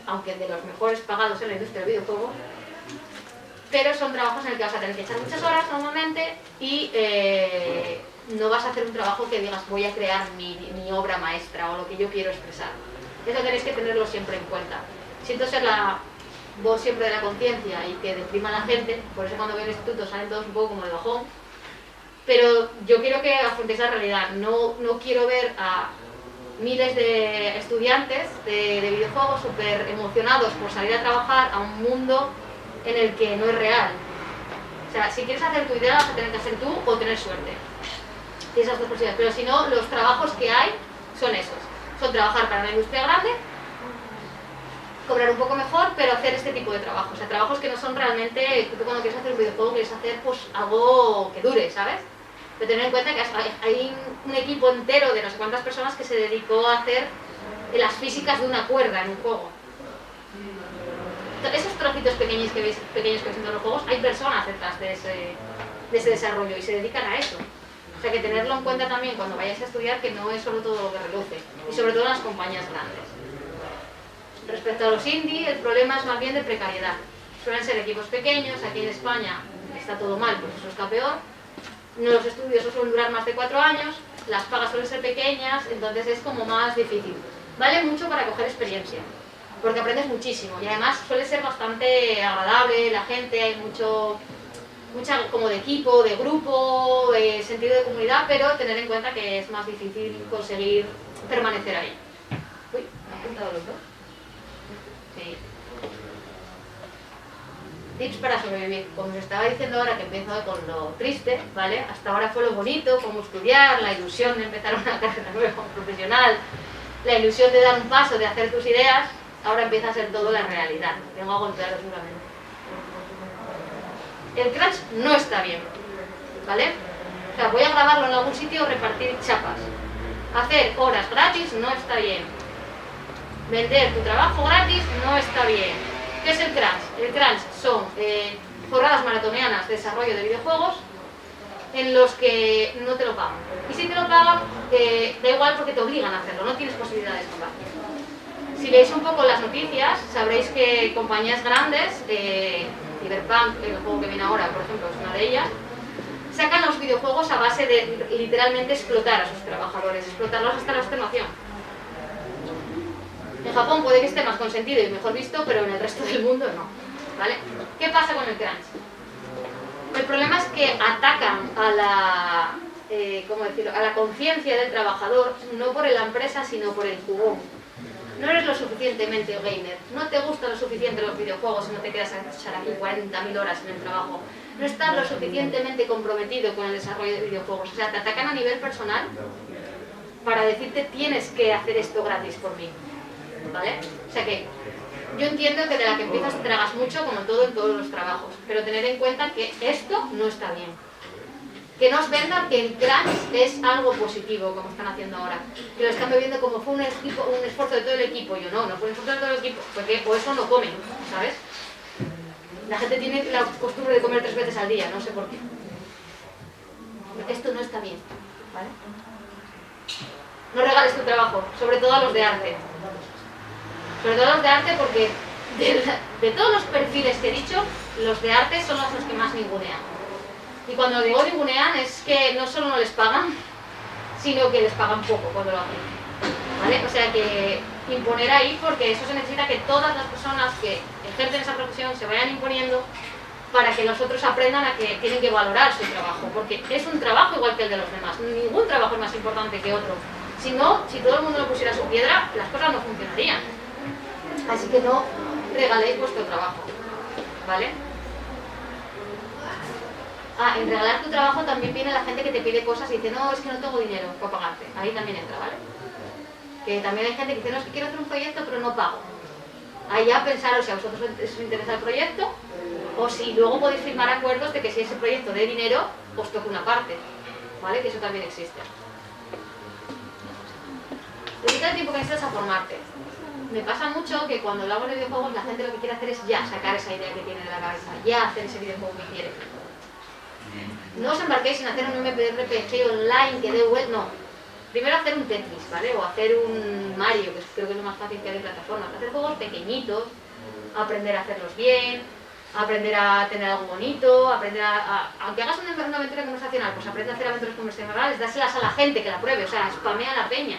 aunque de los mejores pagados en la industria del videojuego, pero son trabajos en el que vas a tener que echar muchas horas normalmente y no vas a hacer un trabajo que digas voy a crear mi obra maestra o lo que yo quiero expresar. Eso tenéis que tenerlo siempre en cuenta. Siento ser la voz siempre de la conciencia y que deprima a la gente, por eso cuando veo el instituto salen todos un poco como de bajón, pero yo quiero que afrontéis la realidad, no quiero ver a miles de estudiantes de videojuegos súper emocionados por salir a trabajar a un mundo en el que no es real. O sea, si quieres hacer tu idea vas a tener que hacer tú o tener suerte. Tienes esas dos posibilidades, pero si no, los trabajos que hay son esos. Son trabajar para una industria grande, cobrar un poco mejor, pero hacer este tipo de trabajos. O sea, trabajos que no son realmente, tú cuando quieres hacer un videojuego quieres hacer pues algo que dure, ¿sabes? Pero tener en cuenta que hay un equipo entero de no sé cuántas personas que se dedicó a hacer las físicas de una cuerda en un juego. Esos trocitos pequeños que veis en todos los juegos, hay personas detrás de ese desarrollo y se dedican a eso. O sea que tenerlo en cuenta también cuando vayáis a estudiar, que no es solo todo lo que reluce, y sobre todo en las compañías grandes. Respecto a los indie, el problema es más bien de precariedad. Suelen ser equipos pequeños, aquí en España está todo mal, pues eso está peor. Los estudios no suelen durar más de 4 años, las pagas suelen ser pequeñas, entonces es como más difícil. Vale mucho para coger experiencia, porque aprendes muchísimo y además suele ser bastante agradable la gente, hay mucha como de equipo, de grupo, de sentido de comunidad, pero tener en cuenta que es más difícil conseguir permanecer ahí. Uy, ¿me han apuntado los dos? Sí. Tips para sobrevivir. Como os estaba diciendo ahora que empiezo con lo triste, ¿vale? Hasta ahora fue lo bonito, como estudiar, la ilusión de empezar una carrera nueva profesional, la ilusión de dar un paso, de hacer tus ideas, ahora empieza a ser todo la realidad. Vengo a golpearlo seguramente. El crunch no está bien, ¿vale? O sea, voy a grabarlo en algún sitio o repartir chapas. Hacer horas gratis no está bien. Vender tu trabajo gratis no está bien. ¿Qué es el crunch? El crunch son jornadas maratonianas de desarrollo de videojuegos en los que no te lo pagan. Y si te lo pagan, da igual porque te obligan a hacerlo, no tienes posibilidad de escapar. Si veis un poco las noticias, sabréis que compañías grandes, Cyberpunk, el juego que viene ahora, por ejemplo, es una de ellas, sacan los videojuegos a base de literalmente explotar a sus trabajadores, explotarlos hasta la extenuación. En Japón puede que esté más consentido y mejor visto, pero en el resto del mundo no, ¿vale? ¿Qué pasa con el crunch? El problema es que atacan a la, ¿cómo decirlo?, a la conciencia del trabajador, no por la empresa, sino por el jugón. No eres lo suficientemente gamer, no te gustan lo suficiente los videojuegos y no te quedas a echar aquí 40.000 horas en el trabajo. No estás lo suficientemente comprometido con el desarrollo de videojuegos. O sea, te atacan a nivel personal para decirte tienes que hacer esto gratis por mí. ¿Vale? O sea que yo entiendo que de la que empiezas te tragas mucho, como todo en todos los trabajos, pero tener en cuenta que esto no está bien. Que no os vendan que el crunch es algo positivo, como están haciendo ahora. Que lo están viendo como fue un esfuerzo de todo el equipo. Yo no fue un esfuerzo de todo el equipo, porque o eso no comen, ¿sabes? La gente tiene la costumbre de comer 3 veces al día, no sé por qué. Esto no está bien, ¿vale? No regales tu trabajo, sobre todo a los de arte. Sobre todo los de arte porque de todos los perfiles que he dicho, los de arte son los que más ningunean. Y cuando digo ningunean es que no solo no les pagan, sino que les pagan poco cuando lo hacen. ¿Vale? O sea que imponer ahí, porque eso se necesita que todas las personas que ejercen esa profesión se vayan imponiendo para que los otros aprendan a que tienen que valorar su trabajo, porque es un trabajo igual que el de los demás. Ningún trabajo es más importante que otro. Si no, si todo el mundo le pusiera su piedra, las cosas no funcionarían. Así que no regaléis vuestro trabajo, ¿vale? En regalar tu trabajo también viene la gente que te pide cosas y dice, no, es que no tengo dinero para pagarte. Ahí también entra, ¿vale? Que también hay gente que dice, no, es que quiero hacer un proyecto pero no pago. Ahí ya pensaros si a vosotros os interesa el proyecto o si luego podéis firmar acuerdos de que si ese proyecto de dinero os toque una parte, ¿vale? Que eso también existe. Dedica el tiempo que necesitas a formarte. Me pasa mucho que cuando hablamos de videojuegos la gente lo que quiere hacer es ya sacar esa idea que tiene de la cabeza, ya hacer ese videojuego que quiere. No os embarquéis en hacer un MMORPG online que dé vuelta, no. Primero hacer un Tetris, ¿vale? O hacer un Mario, que creo que es lo más fácil que hay de plataformas. Hacer juegos pequeñitos, aprender a hacerlos bien, aprender a tener algo bonito, aprender aunque hagas una aventura conversacional, pues aprende a hacer aventuras conversacionales, dáselas a la gente que la pruebe, o sea, spamea a la peña.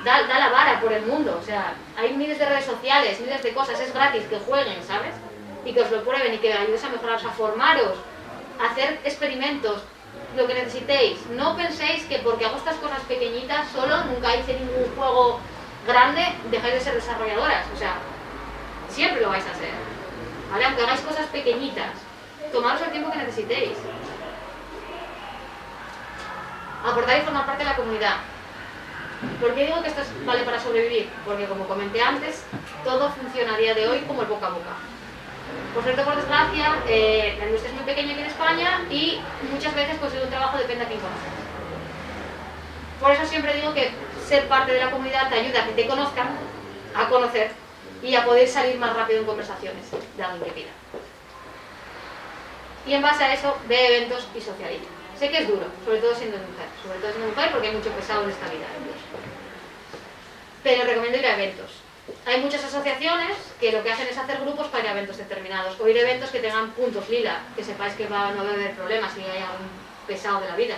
da la vara por el mundo, o sea, hay miles de redes sociales, miles de cosas, es gratis, que jueguen, ¿sabes? Y que os lo prueben y que ayudéis a mejoraros, a formaros, a hacer experimentos, lo que necesitéis. No penséis que porque hago estas cosas pequeñitas solo, nunca hice ningún juego grande, dejáis de ser desarrolladoras, o sea, siempre lo vais a ser, ¿vale? Aunque hagáis cosas pequeñitas, tomaros el tiempo que necesitéis. Aportar y formar parte de la comunidad. ¿Por qué digo que esto vale para sobrevivir? Porque, como comenté antes, todo funciona a día de hoy como el boca a boca. Por suerte, por desgracia, la industria es muy pequeña aquí en España y muchas veces conseguir un trabajo depende a quién conoces. Por eso siempre digo que ser parte de la comunidad te ayuda a que te conozcan, a conocer y a poder salir más rápido en conversaciones de alguien que pida. Y en base a eso, ve eventos y socializa. Sé que es duro, sobre todo siendo mujer porque hay mucho pesado en esta vida. Pero recomiendo ir a eventos. Hay muchas asociaciones que lo que hacen es hacer grupos para ir a eventos determinados, o ir a eventos que tengan puntos lila, que sepáis que no va a haber problemas si hay algún pesado de la vida.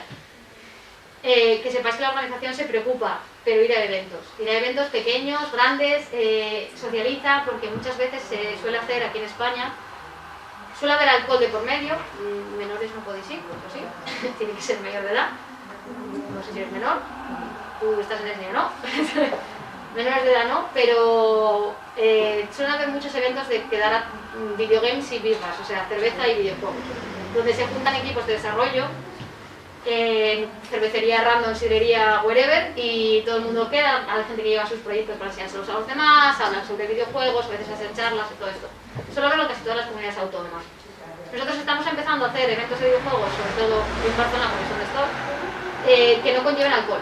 Que sepáis que la organización se preocupa, pero ir a eventos pequeños, grandes, socializa, porque muchas veces se suele hacer aquí en España. Suele haber alcohol de por medio, menores no podéis ir, pues sí, tiene que ser mayor de edad, no sé si eres menor, tú estás en ESNI o no, menores de edad no, pero suelen haber muchos eventos de quedar a videogames y birras, o sea, cerveza y videojuegos, donde se juntan equipos de desarrollo, cervecería random, sidrería, wherever, y todo el mundo queda, hay gente que lleva sus proyectos para enseñárselos a los demás, hablan sobre videojuegos, a veces hacen charlas y todo esto. Eso lo ven casi todas las comunidades autónomas. Nosotros estamos empezando a hacer eventos de videojuegos, sobre todo en Barcelona, porque son de store, que no conlleven alcohol.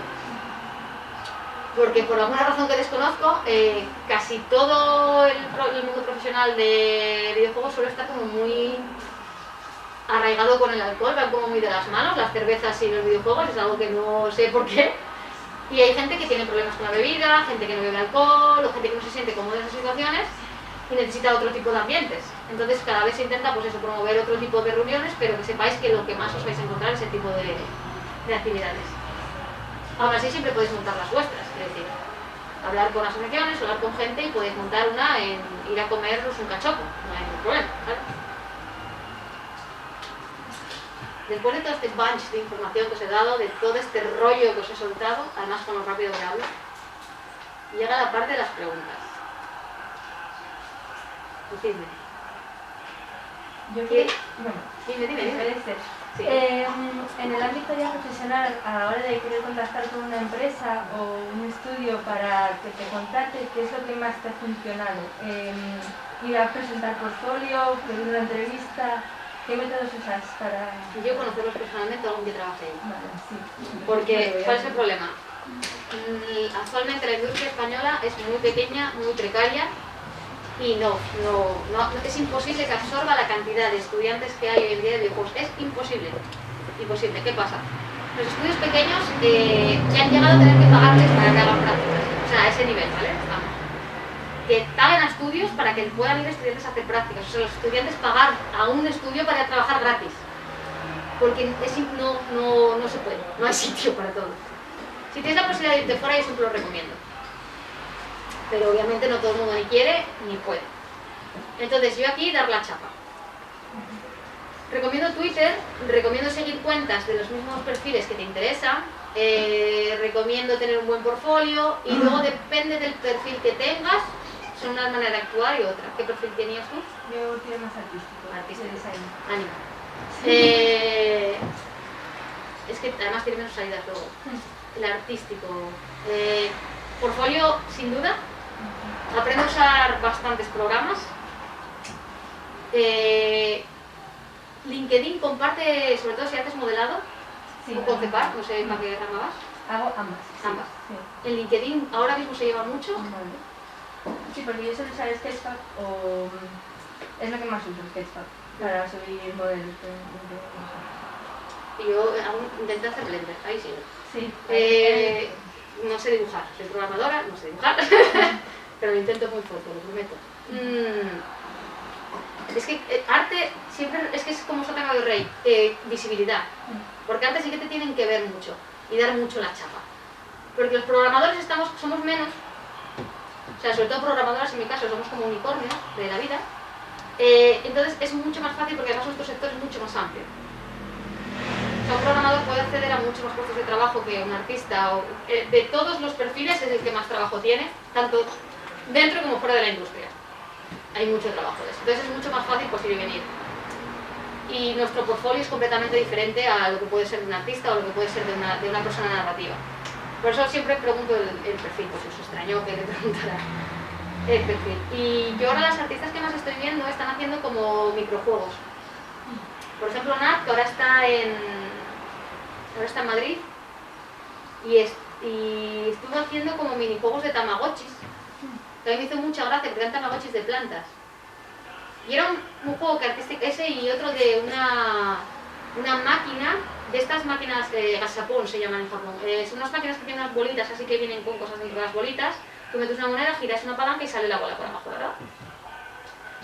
Porque por alguna razón que desconozco, casi todo el mundo profesional de videojuegos suele estar como muy arraigado con el alcohol, van como muy de las manos, las cervezas y los videojuegos, es algo que no sé por qué. Y hay gente que tiene problemas con la bebida, gente que no bebe alcohol, o gente que no se siente cómoda en esas situaciones y necesita otro tipo de ambientes. Entonces cada vez se intenta pues eso, promover otro tipo de reuniones, pero que sepáis que lo que más os vais a encontrar es ese tipo de actividades. Aún así siempre podéis montar las vuestras, es decir, hablar con asociaciones, hablar con gente y podéis montar una en ir a comeros un cachopo, no hay ningún problema, ¿vale? Después de todo este bunch de información que os he dado, de todo este rollo que os he soltado, además con lo rápido que hablo, llega la parte de las preguntas. Decidme. Yo creo, bueno, dime. Sí. En el ámbito ya profesional, a la hora de querer contactar con una empresa o un estudio para que te contacte, ¿qué es lo que más te ha funcionado? ¿Ir a presentar portfolio, pedir una entrevista? ¿Qué métodos usas para...? Yo conocerlos personalmente a algún que trabaje ahí. Vale, sí. Porque, ¿cuál es el problema? Actualmente la industria española es muy pequeña, muy precaria y no, es imposible que absorba la cantidad de estudiantes que hay hoy en día de videojuegos. Es imposible. Imposible. ¿Qué pasa? Los estudios pequeños ya han llegado a tener que pagarles para que hagan prácticas. O sea, a ese nivel, ¿vale? Estamos. Que paguen a estudios para que puedan ir estudiantes a hacer prácticas. O sea, los estudiantes pagar a un estudio para trabajar gratis. Porque no se puede, no hay sitio para todo. Si tienes la posibilidad de irte fuera, yo siempre lo recomiendo. Pero obviamente no todo el mundo ni quiere ni puede. Entonces yo aquí dar la chapa. Recomiendo Twitter, recomiendo seguir cuentas de los mismos perfiles que te interesan, recomiendo tener un buen portfolio y luego depende del perfil que tengas, son una manera de actuar y otra. ¿Qué perfil tenías tú? Yo quiero más artístico. Artista. De design. Ánimo. Es que además tiene menos salidas luego. El artístico. Portfolio, sin duda. Aprendo a usar bastantes programas. LinkedIn comparte, sobre todo si haces modelado, Sí, o concepar, no sé para qué rama vas. hago ambas. Ambas. Sí. En LinkedIn ahora mismo se lleva mucho. Vale. Sí, porque yo suelo usar Sketchpad o... es lo que más uso, Sketchpad, para subir modelos. Y yo intenté hacer Blender, ahí sí. Sí. No sé dibujar, soy programadora, no sé dibujar, pero lo intento muy fuerte, lo prometo. Es que arte siempre, es que es como Sota Caballo Rey, visibilidad. Porque arte sí que te tienen que ver mucho y dar mucho la chapa. Porque los programadores somos menos, o sea, sobre todo programadoras en mi caso, somos como unicornios de la vida, entonces es mucho más fácil porque además nuestro sector es mucho más amplio. O sea, un programador puede acceder a muchos más puestos de trabajo que un artista, o, de todos los perfiles es el que más trabajo tiene, tanto dentro como fuera de la industria. Hay mucho trabajo de eso, entonces es mucho más fácil pues ir y venir. Y nuestro portfolio es completamente diferente a lo que puede ser de un artista o lo que puede ser de una persona narrativa. Por eso siempre pregunto el perfil, pues os extrañó que le preguntara el perfil. Y yo ahora las artistas que más estoy viendo están haciendo como microjuegos. Por ejemplo, Nat, que ahora está en Madrid, y estuvo haciendo como minijuegos de tamagotchis. Que a mí me hizo mucha gracia porque eran tamagotchis de plantas. Y era un juego que artístico, ese y otro de una máquina, de estas máquinas gazapón se llaman en Japón. Son unas máquinas que tienen unas bolitas, así que vienen con cosas dentro de las bolitas. Tú metes una moneda, giras una palanca y sale la bola por abajo, ¿verdad?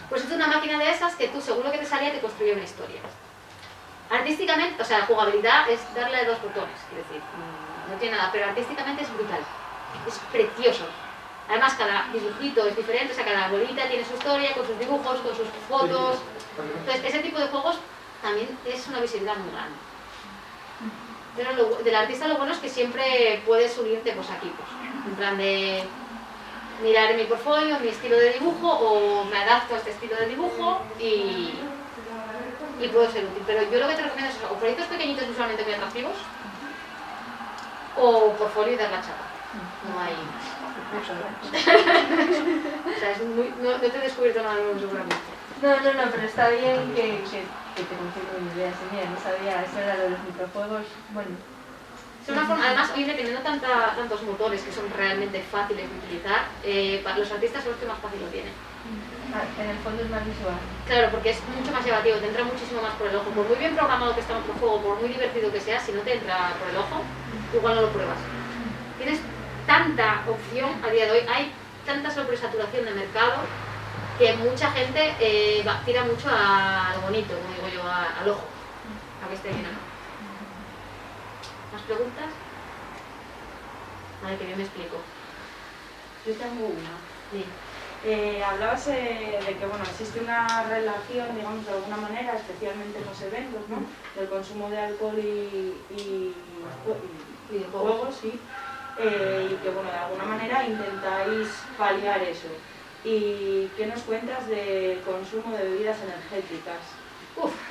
Pues es una máquina de esas que tú, según lo que te salía, te construye una historia. Artísticamente, o sea, la jugabilidad es darle a 2 botones, quiero decir, no tiene nada, pero artísticamente es brutal, es precioso. Además, cada dibujito es diferente, o sea, cada bolita tiene su historia, con sus dibujos, con sus fotos. Entonces, ese tipo de juegos también es una visibilidad muy grande. Pero del artista lo bueno es que siempre puedes unirte pues, a equipos. En plan de mirar mi portfolio, mi estilo de dibujo, o me adapto a este estilo de dibujo y puedo ser útil. Pero yo lo que te recomiendo es o proyectos pequeñitos visualmente muy atractivos, o portfolio y dar la chapa. No hay más. O sea, no te he descubierto nada nuevo seguramente. No, pero está bien que te confirmo mi idea. Sí, mira, no sabía, eso era lo de los microjuegos, bueno. Es una forma, además, hoy teniendo tantos motores que son realmente fáciles de utilizar, para los artistas son los que más fácil lo tienen. En el fondo es más visual. Claro, porque es mucho más llevativo, te entra muchísimo más por el ojo. Por muy bien programado que está nuestro juego, por muy divertido que sea, si no te entra por el ojo, igual no lo pruebas. Tienes tanta opción a día de hoy, hay tanta sobresaturación de mercado que mucha gente tira mucho a lo bonito, como digo yo, al ojo, a que esté bien. ¿Más preguntas? Vale, que bien me explico. Yo tengo una. Sí. Hablabas de que bueno, existe una relación, digamos, de alguna manera, especialmente en los eventos, ¿no? Del consumo de alcohol y juegos, sí. Y que bueno, de alguna manera intentáis paliar eso. ¿Y qué nos cuentas del consumo de bebidas energéticas?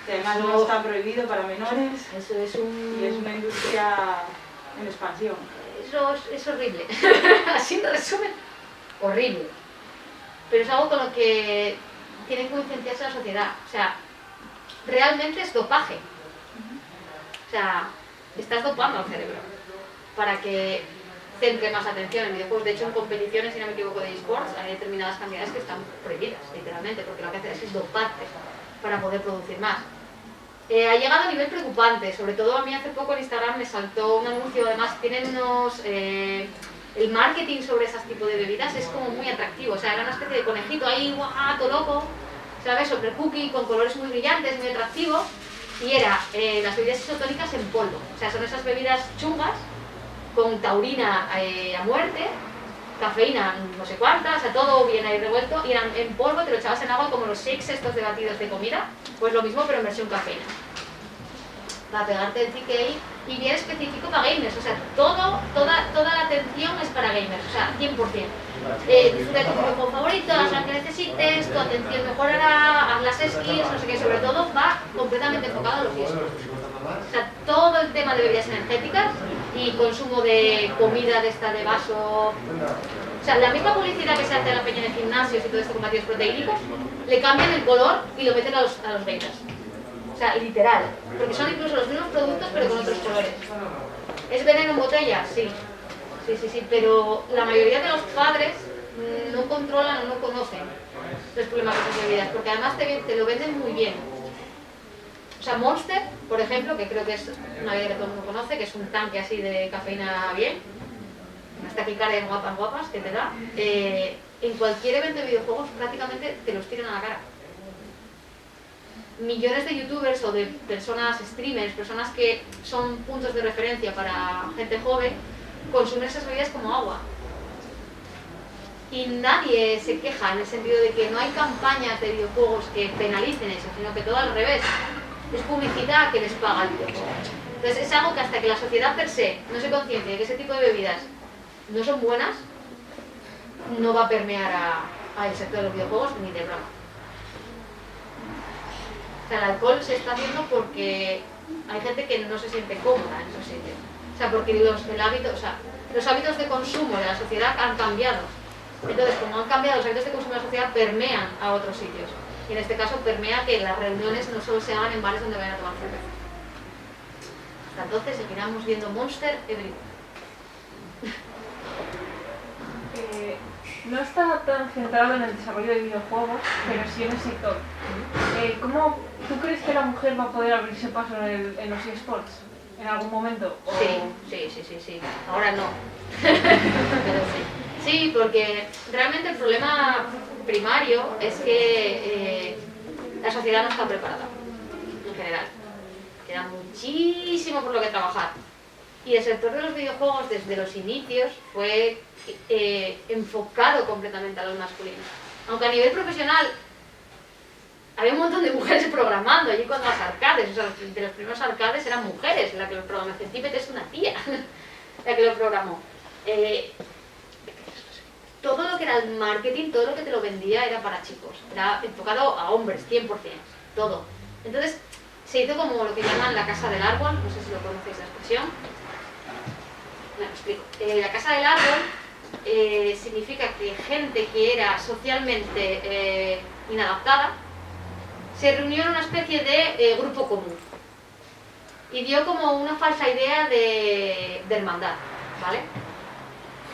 Que además no está prohibido para menores. Eso es y es una industria en expansión. Eso es horrible. Así en resumen, horrible. Pero es algo con lo que tiene que concienciarse la sociedad. O sea, realmente es dopaje. O sea, estás dopando al cerebro para que centre más atención en videojuegos. De hecho, en competiciones, si no me equivoco, de eSports, hay determinadas cantidades que están prohibidas, literalmente, porque lo que hace es doparte para poder producir más. Ha llegado a nivel preocupante, sobre todo a mí hace poco en Instagram me saltó un anuncio, además tienen unos... el marketing sobre ese tipo de bebidas es como muy atractivo, o sea, era una especie de conejito ahí, guato, loco, ¿sabes? Sobre cookie, con colores muy brillantes, muy atractivos, y era las bebidas isotónicas en polvo, o sea, son esas bebidas chungas, con taurina a muerte, cafeína no sé cuántas, o sea, todo bien ahí revuelto, y eran en polvo, te lo echabas en agua como los shakes estos de batidos de comida, pues lo mismo pero en versión cafeína. Para pegarte el tique ahí, y bien específico para gamers, o sea, toda la atención es para gamers, o sea, 100%. Disfruta de tu juego favorito, haz lo que necesites, tu atención mejorará, haz las skills, no sé qué, sobre todo va completamente enfocado a los eSports. O sea, todo el tema de bebidas energéticas y consumo de comida de esta de vaso. O sea, la misma publicidad que se hace a la peña de gimnasios y todo esto con batidos proteínicos, le cambian el color y lo meten a los gamers. O sea, literal, porque son incluso los mismos productos pero con otros colores. ¿Es veneno en botella? Sí. Sí, pero la mayoría de los padres no controlan o no conocen los problemas de esas bebidas, porque además te lo venden muy bien. O sea, Monster, por ejemplo, que creo que es una bebida que todo el mundo conoce, que es un tanque así de cafeína bien, hasta aquí cara de guapas que te da, en cualquier evento de videojuegos prácticamente te los tiran a la cara. Millones de youtubers o de personas, streamers, personas que son puntos de referencia para gente joven, consumir esas bebidas como agua. Y nadie se queja en el sentido de que no hay campañas de videojuegos que penalicen eso, sino que todo al revés. Es publicidad que les paga el videojuego. Entonces es algo que hasta que la sociedad per se no se conciencie de que ese tipo de bebidas no son buenas, no va a permear al sector de los videojuegos ni de broma. O sea, el alcohol se está haciendo porque hay gente que no se siente cómoda en esos sitios. O sea, porque los hábitos de consumo de la sociedad han cambiado. Entonces, como han cambiado los hábitos de consumo de la sociedad, permean a otros sitios. Y en este caso permea que las reuniones no solo se hagan en bares donde vayan a tomar cerveza. Hasta entonces seguiremos viendo Monster everywhere. No está tan centrado en el desarrollo de videojuegos, pero sí en el sector. ¿Cómo tú crees que la mujer va a poder abrirse paso en los eSports en algún momento? ¿O... Sí. Ahora no. Pero sí. Sí, porque realmente el problema primario es que la sociedad no está preparada, en general. Queda muchísimo por lo que trabajar. Y el sector de los videojuegos desde los inicios fue enfocado completamente a los masculinos. Aunque a nivel profesional había un montón de mujeres programando allí cuando las arcades, o sea, de los primeros arcades eran mujeres la que los programó. Centípete es una tía la que lo programó. Todo lo que era el marketing, todo lo que te lo vendía era para chicos, era enfocado a hombres, 100%, todo. Entonces se hizo como lo que llaman la casa del árbol, no sé si lo conocéis la expresión. Bueno, explico. La casa del árbol significa que gente que era socialmente inadaptada se reunió en una especie de grupo común y dio como una falsa idea de hermandad, ¿vale?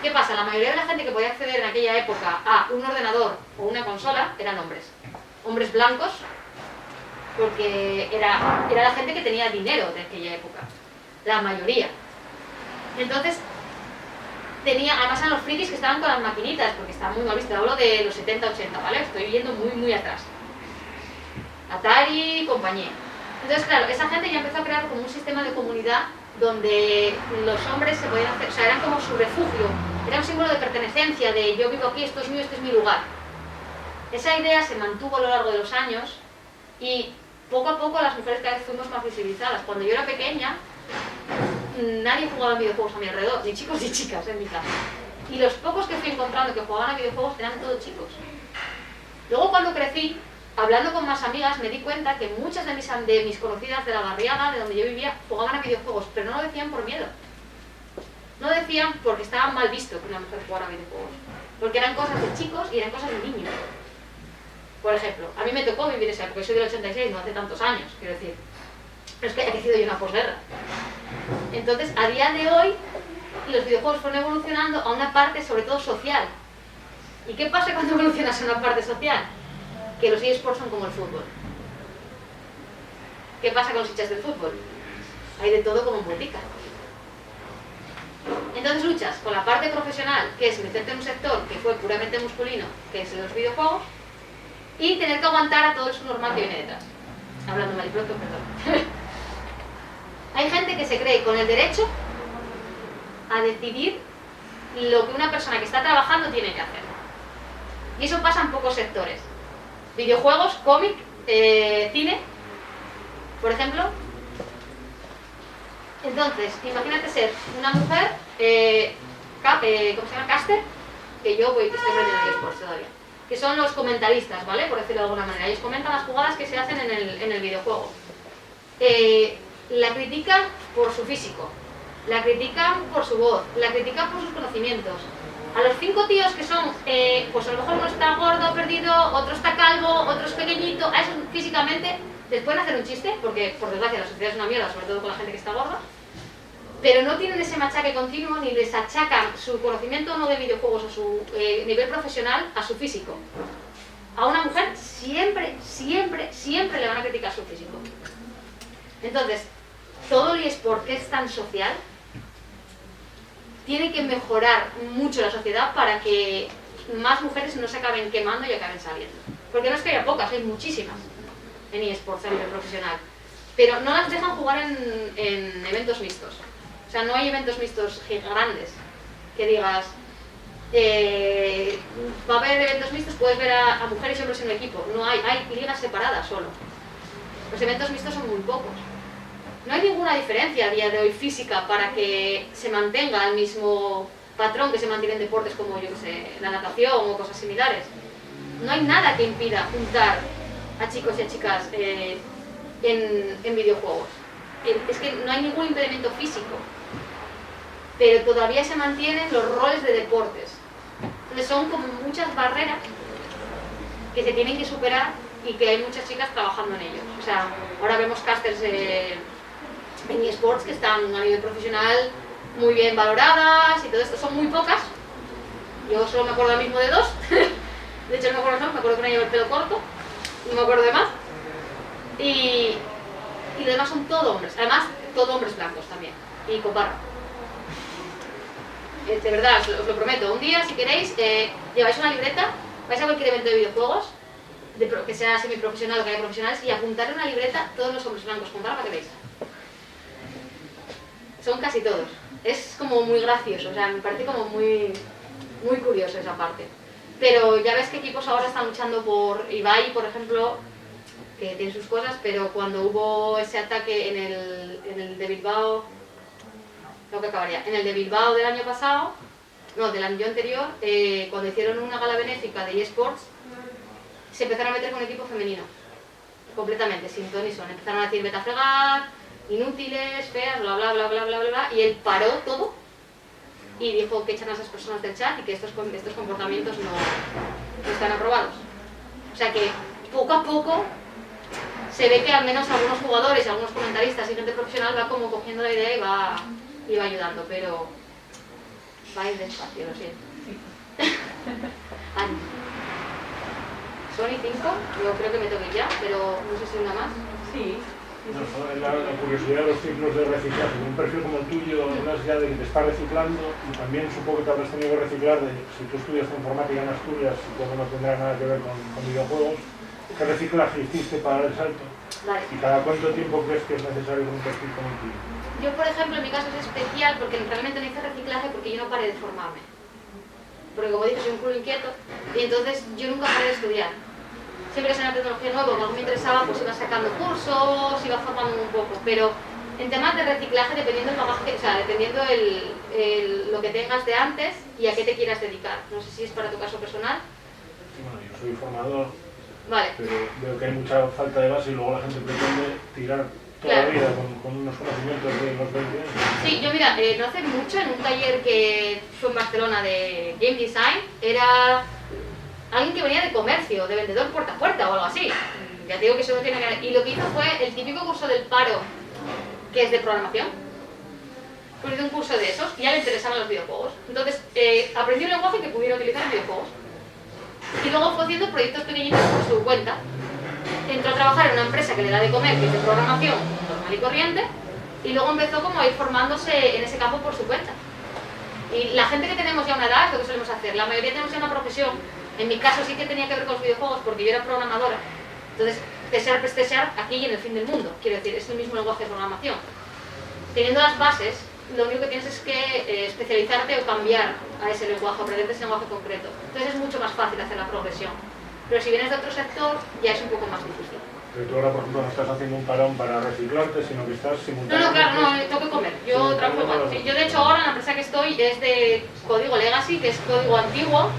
¿Qué pasa? La mayoría de la gente que podía acceder en aquella época a un ordenador o una consola eran hombres. Hombres blancos, porque era la gente que tenía dinero de aquella época. La mayoría. Entonces, además eran los frikis que estaban con las maquinitas, porque estaba muy mal visto. Hablo de los 70-80, ¿vale? Estoy yendo muy atrás. Atari y compañía. Entonces, claro, esa gente ya empezó a crear como un sistema de comunidad donde los hombres se podían hacer, o sea, eran como su refugio, era un símbolo de pertenecencia, de yo vivo aquí, esto es mío, este es mi lugar. Esa idea se mantuvo a lo largo de los años y poco a poco las mujeres cada vez fuimos más visibilizadas. Cuando yo era pequeña, nadie jugaba a videojuegos a mi alrededor, ni chicos ni chicas en mi casa. Y los pocos que fui encontrando que jugaban a videojuegos eran todos chicos. Luego cuando crecí, hablando con más amigas, me di cuenta que muchas de mis conocidas de la barriada, de donde yo vivía, jugaban a videojuegos, pero no lo decían por miedo. No decían porque estaba mal visto que una mujer jugara a videojuegos. Porque eran cosas de chicos y eran cosas de niños. Por ejemplo, a mí me tocó vivir esa época, yo soy del 86, no hace tantos años, quiero decir. Pero es que he crecido yo en una posguerra. Entonces, a día de hoy, los videojuegos fueron evolucionando a una parte sobre todo social. ¿Y qué pasa cuando evolucionas a una parte social? Que los eSports son como el fútbol. ¿Qué pasa con los hinchas del fútbol? Hay de todo como en botica. Entonces luchas con la parte profesional, que es meterte en un sector que fue puramente masculino, que es los videojuegos, y tener que aguantar a todo el subnormal que viene detrás. Hablando mal y pronto, perdón. Hay gente que se cree con el derecho a decidir lo que una persona que está trabajando tiene que hacer. Y eso pasa en pocos sectores. Videojuegos, cómic, cine, por ejemplo. Entonces, imagínate ser una mujer, ¿cómo se llama? Caster, que yo estoy aprendiendo en eSports todavía. Que son los comentaristas, ¿vale? Por decirlo de alguna manera. Ellos comentan las jugadas que se hacen en el videojuego. La critican por su físico, la critican por su voz, la critican por sus conocimientos. A los 5 tíos que son, pues a lo mejor uno está gordo, perdido, otro está calvo, otro es pequeñito, a esos físicamente les pueden hacer un chiste, porque por desgracia la sociedad es una mierda, sobre todo con la gente que está gorda, pero no tienen ese machaque continuo ni les achacan su conocimiento o no de videojuegos o su nivel profesional a su físico. A una mujer siempre le van a criticar su físico. Entonces, todo el eSport que es tan social tiene que mejorar mucho la sociedad para que más mujeres no se acaben quemando y acaben saliendo. Porque no es que haya pocas, hay muchísimas en eSports a nivel profesional. Pero no las dejan jugar en eventos mixtos. O sea, no hay eventos mixtos grandes que digas, va a haber eventos mixtos, puedes ver a mujeres y hombres en un equipo. No hay ligas separadas solo. Los eventos mixtos son muy pocos. No hay ninguna diferencia a día de hoy física para que se mantenga el mismo patrón que se mantiene en deportes como, yo que sé, la natación o cosas similares. No hay nada que impida juntar a chicos y a chicas en videojuegos. Es que no hay ningún impedimento físico, pero todavía se mantienen los roles de deportes. Entonces son como muchas barreras que se tienen que superar y que hay muchas chicas trabajando en ello. O sea, ahora vemos casters en eSports que están a nivel profesional muy bien valoradas y todo esto. Son muy pocas. Yo solo me acuerdo ahora mismo de 2. De hecho no me acuerdo más, me acuerdo que una lleva el pelo corto. No me acuerdo de más. Y los demás son todo hombres. Además, todo hombres blancos también. Y con barba. De verdad, os lo prometo. Un día, si queréis, lleváis una libreta, vais a cualquier evento de videojuegos, que sea semiprofesional o que haya profesionales, y apuntar en una libreta todos los hombres blancos con barba que veis. Son casi todos. Es como muy gracioso, o sea, me parece como muy curioso esa parte. Pero ya ves que equipos ahora están luchando por Ibai, por ejemplo, que tiene sus cosas, pero cuando hubo ese ataque en el de Bilbao, lo que acabaría, en el de Bilbao del año pasado, no, del año anterior, cuando hicieron una gala benéfica de eSports, se empezaron a meter con equipo femenino, completamente, sin ton ni son. Empezaron a decir vete a fregar, inútiles, feas, bla bla bla bla bla bla, y él paró todo y dijo que echan a esas personas del chat y que estos comportamientos no están aprobados. O sea que poco a poco se ve que al menos algunos jugadores, algunos comentaristas y gente profesional va como cogiendo la idea y va ayudando, pero va a ir despacio, lo siento. Sony 5, yo creo que me toque ya, pero no sé si una más. Sí. No, la curiosidad de los ciclos de reciclaje, un perfil como el tuyo, una necesidad de estar reciclando, y también supongo que te habrás tenido que reciclar de si tú estudias informática en Asturias, supongo que no tendrá nada que ver con videojuegos. ¿Qué reciclaje hiciste para el salto? Vale. ¿Y cada cuánto tiempo crees que es necesario con un perfil como el tuyo? Yo, por ejemplo, en mi caso es especial porque realmente no hice reciclaje porque yo no paré de formarme. Porque como dije, soy un culo inquieto y entonces yo nunca paré de estudiar. Siempre que salía una tecnología nueva, como algo me interesaba, pues iba sacando cursos, iba formándome un poco. Pero en temas de reciclaje, dependiendo el bagaje, o sea, dependiendo lo que tengas de antes y a qué te quieras dedicar. No sé si es para tu caso personal. Bueno, yo soy formador, vale. Pero veo que hay mucha falta de base y luego la gente pretende tirar toda la vida con unos conocimientos de los 20 años. Sí, yo mira, no hace mucho en un taller que fue en Barcelona de Game Design, era alguien que venía de comercio, de vendedor puerta a puerta o algo así. Ya te digo que eso no tiene que ver. Y lo que hizo fue el típico curso del paro, que es de programación. Pues hizo un curso de esos y ya le interesaban los videojuegos. Entonces aprendió un lenguaje que pudiera utilizar en videojuegos. Y luego fue haciendo proyectos pequeñitos por su cuenta. Entró a trabajar en una empresa que le da de comer, que es de programación normal y corriente, y luego empezó como a ir formándose en ese campo por su cuenta. Y la gente que tenemos ya una edad es lo que solemos hacer. La mayoría tenemos ya una profesión. En mi caso sí que tenía que ver con los videojuegos porque yo era programadora. Entonces, desear aquí y en el fin del mundo. Quiero decir, es el mismo lenguaje de programación. Teniendo las bases, lo único que tienes es que especializarte o cambiar a ese lenguaje, aprender ese lenguaje concreto. Entonces es mucho más fácil hacer la progresión. Pero si vienes de otro sector, ya es un poco más difícil. Pero tú ahora, por ejemplo, no estás haciendo un parón para reciclarte, sino que estás simultáneamente... No, claro, no, tengo que comer. Yo trabajo igual. Sí, yo de hecho ahora en la empresa que estoy es de código legacy, que es código antiguo,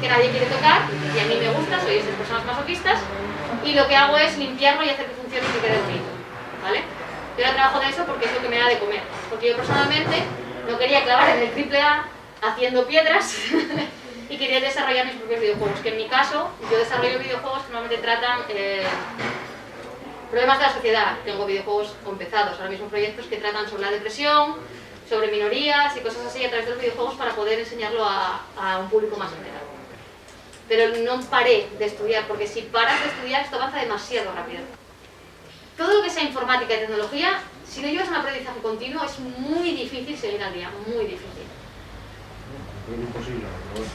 que nadie quiere tocar, y a mí me gusta, soy de personas masoquistas, y lo que hago es limpiarlo y hacer que funcione y que quede bonito, ¿vale? Yo ahora trabajo de eso porque es lo que me da de comer. Porque yo personalmente no quería clavar en el AAA haciendo piedras y quería desarrollar mis propios videojuegos, que en mi caso yo desarrollo videojuegos que normalmente tratan problemas de la sociedad. Tengo videojuegos empezados, ahora mismo proyectos que tratan sobre la depresión, sobre minorías y cosas así a través de los videojuegos para poder enseñarlo a un público más general. Pero no paré de estudiar, porque si paras de estudiar esto avanza demasiado rápido. Todo lo que sea informática y tecnología, si no llevas un aprendizaje continuo, es muy difícil seguir al día, muy difícil. Es imposible, pero bueno.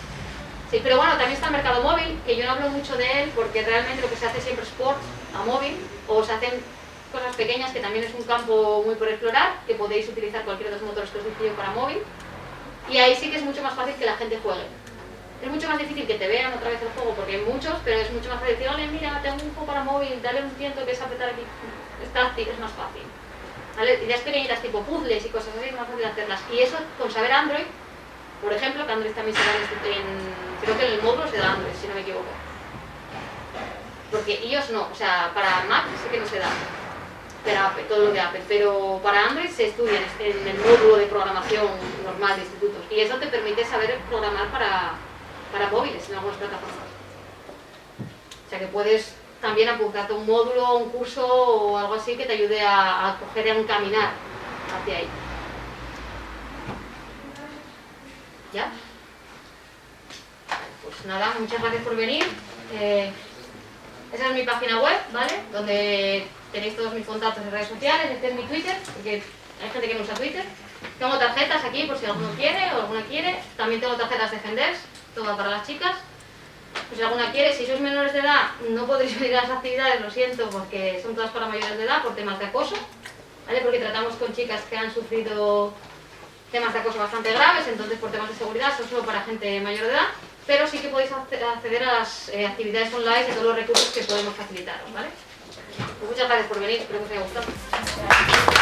Sí, pero bueno, también está el mercado móvil, que yo no hablo mucho de él porque realmente lo que se hace siempre es ports a móvil, o se hacen cosas pequeñas que también es un campo muy por explorar, que podéis utilizar cualquiera de los motores que os dije yo para móvil, y ahí sí que es mucho más fácil que la gente juegue. Es mucho más difícil que te vean otra vez el juego porque hay muchos, pero es mucho más fácil decir, ole, mira, tengo un juego para móvil, dale un tiento que es apretar aquí, es táctil, es más fácil. ¿Vale? Ideas pequeñitas tipo puzzles y cosas así es más fácil hacerlas. Y eso con saber Android, por ejemplo, que Android también se da creo que en el módulo se da Android, si no me equivoco. Porque iOS no, o sea, para Mac sí que no se da, para Apple, todo lo de Apple, pero para Android se estudia en el módulo de programación normal de institutos y eso te permite saber programar para móviles en algunas plataformas. O sea que puedes también apuntarte a un módulo, un curso o algo así que te ayude a coger y a encaminar hacia ahí. ¿Ya? Pues nada, muchas gracias por venir. Esa es mi página web, ¿vale? Donde tenéis todos mis contactos en redes sociales. Este es mi Twitter, porque hay gente que no usa Twitter. Tengo tarjetas aquí por si alguno quiere o alguna quiere. También tengo tarjetas de Genders, todas para las chicas. Pues si alguna quiere, si sois menores de edad, no podréis venir a las actividades, lo siento, porque son todas para mayores de edad por temas de acoso, ¿vale? Porque tratamos con chicas que han sufrido temas de acoso bastante graves, entonces por temas de seguridad son solo para gente mayor de edad, pero sí que podéis acceder a las actividades online y a todos los recursos que podemos facilitaros, ¿vale? Pues muchas gracias por venir, espero que os haya gustado.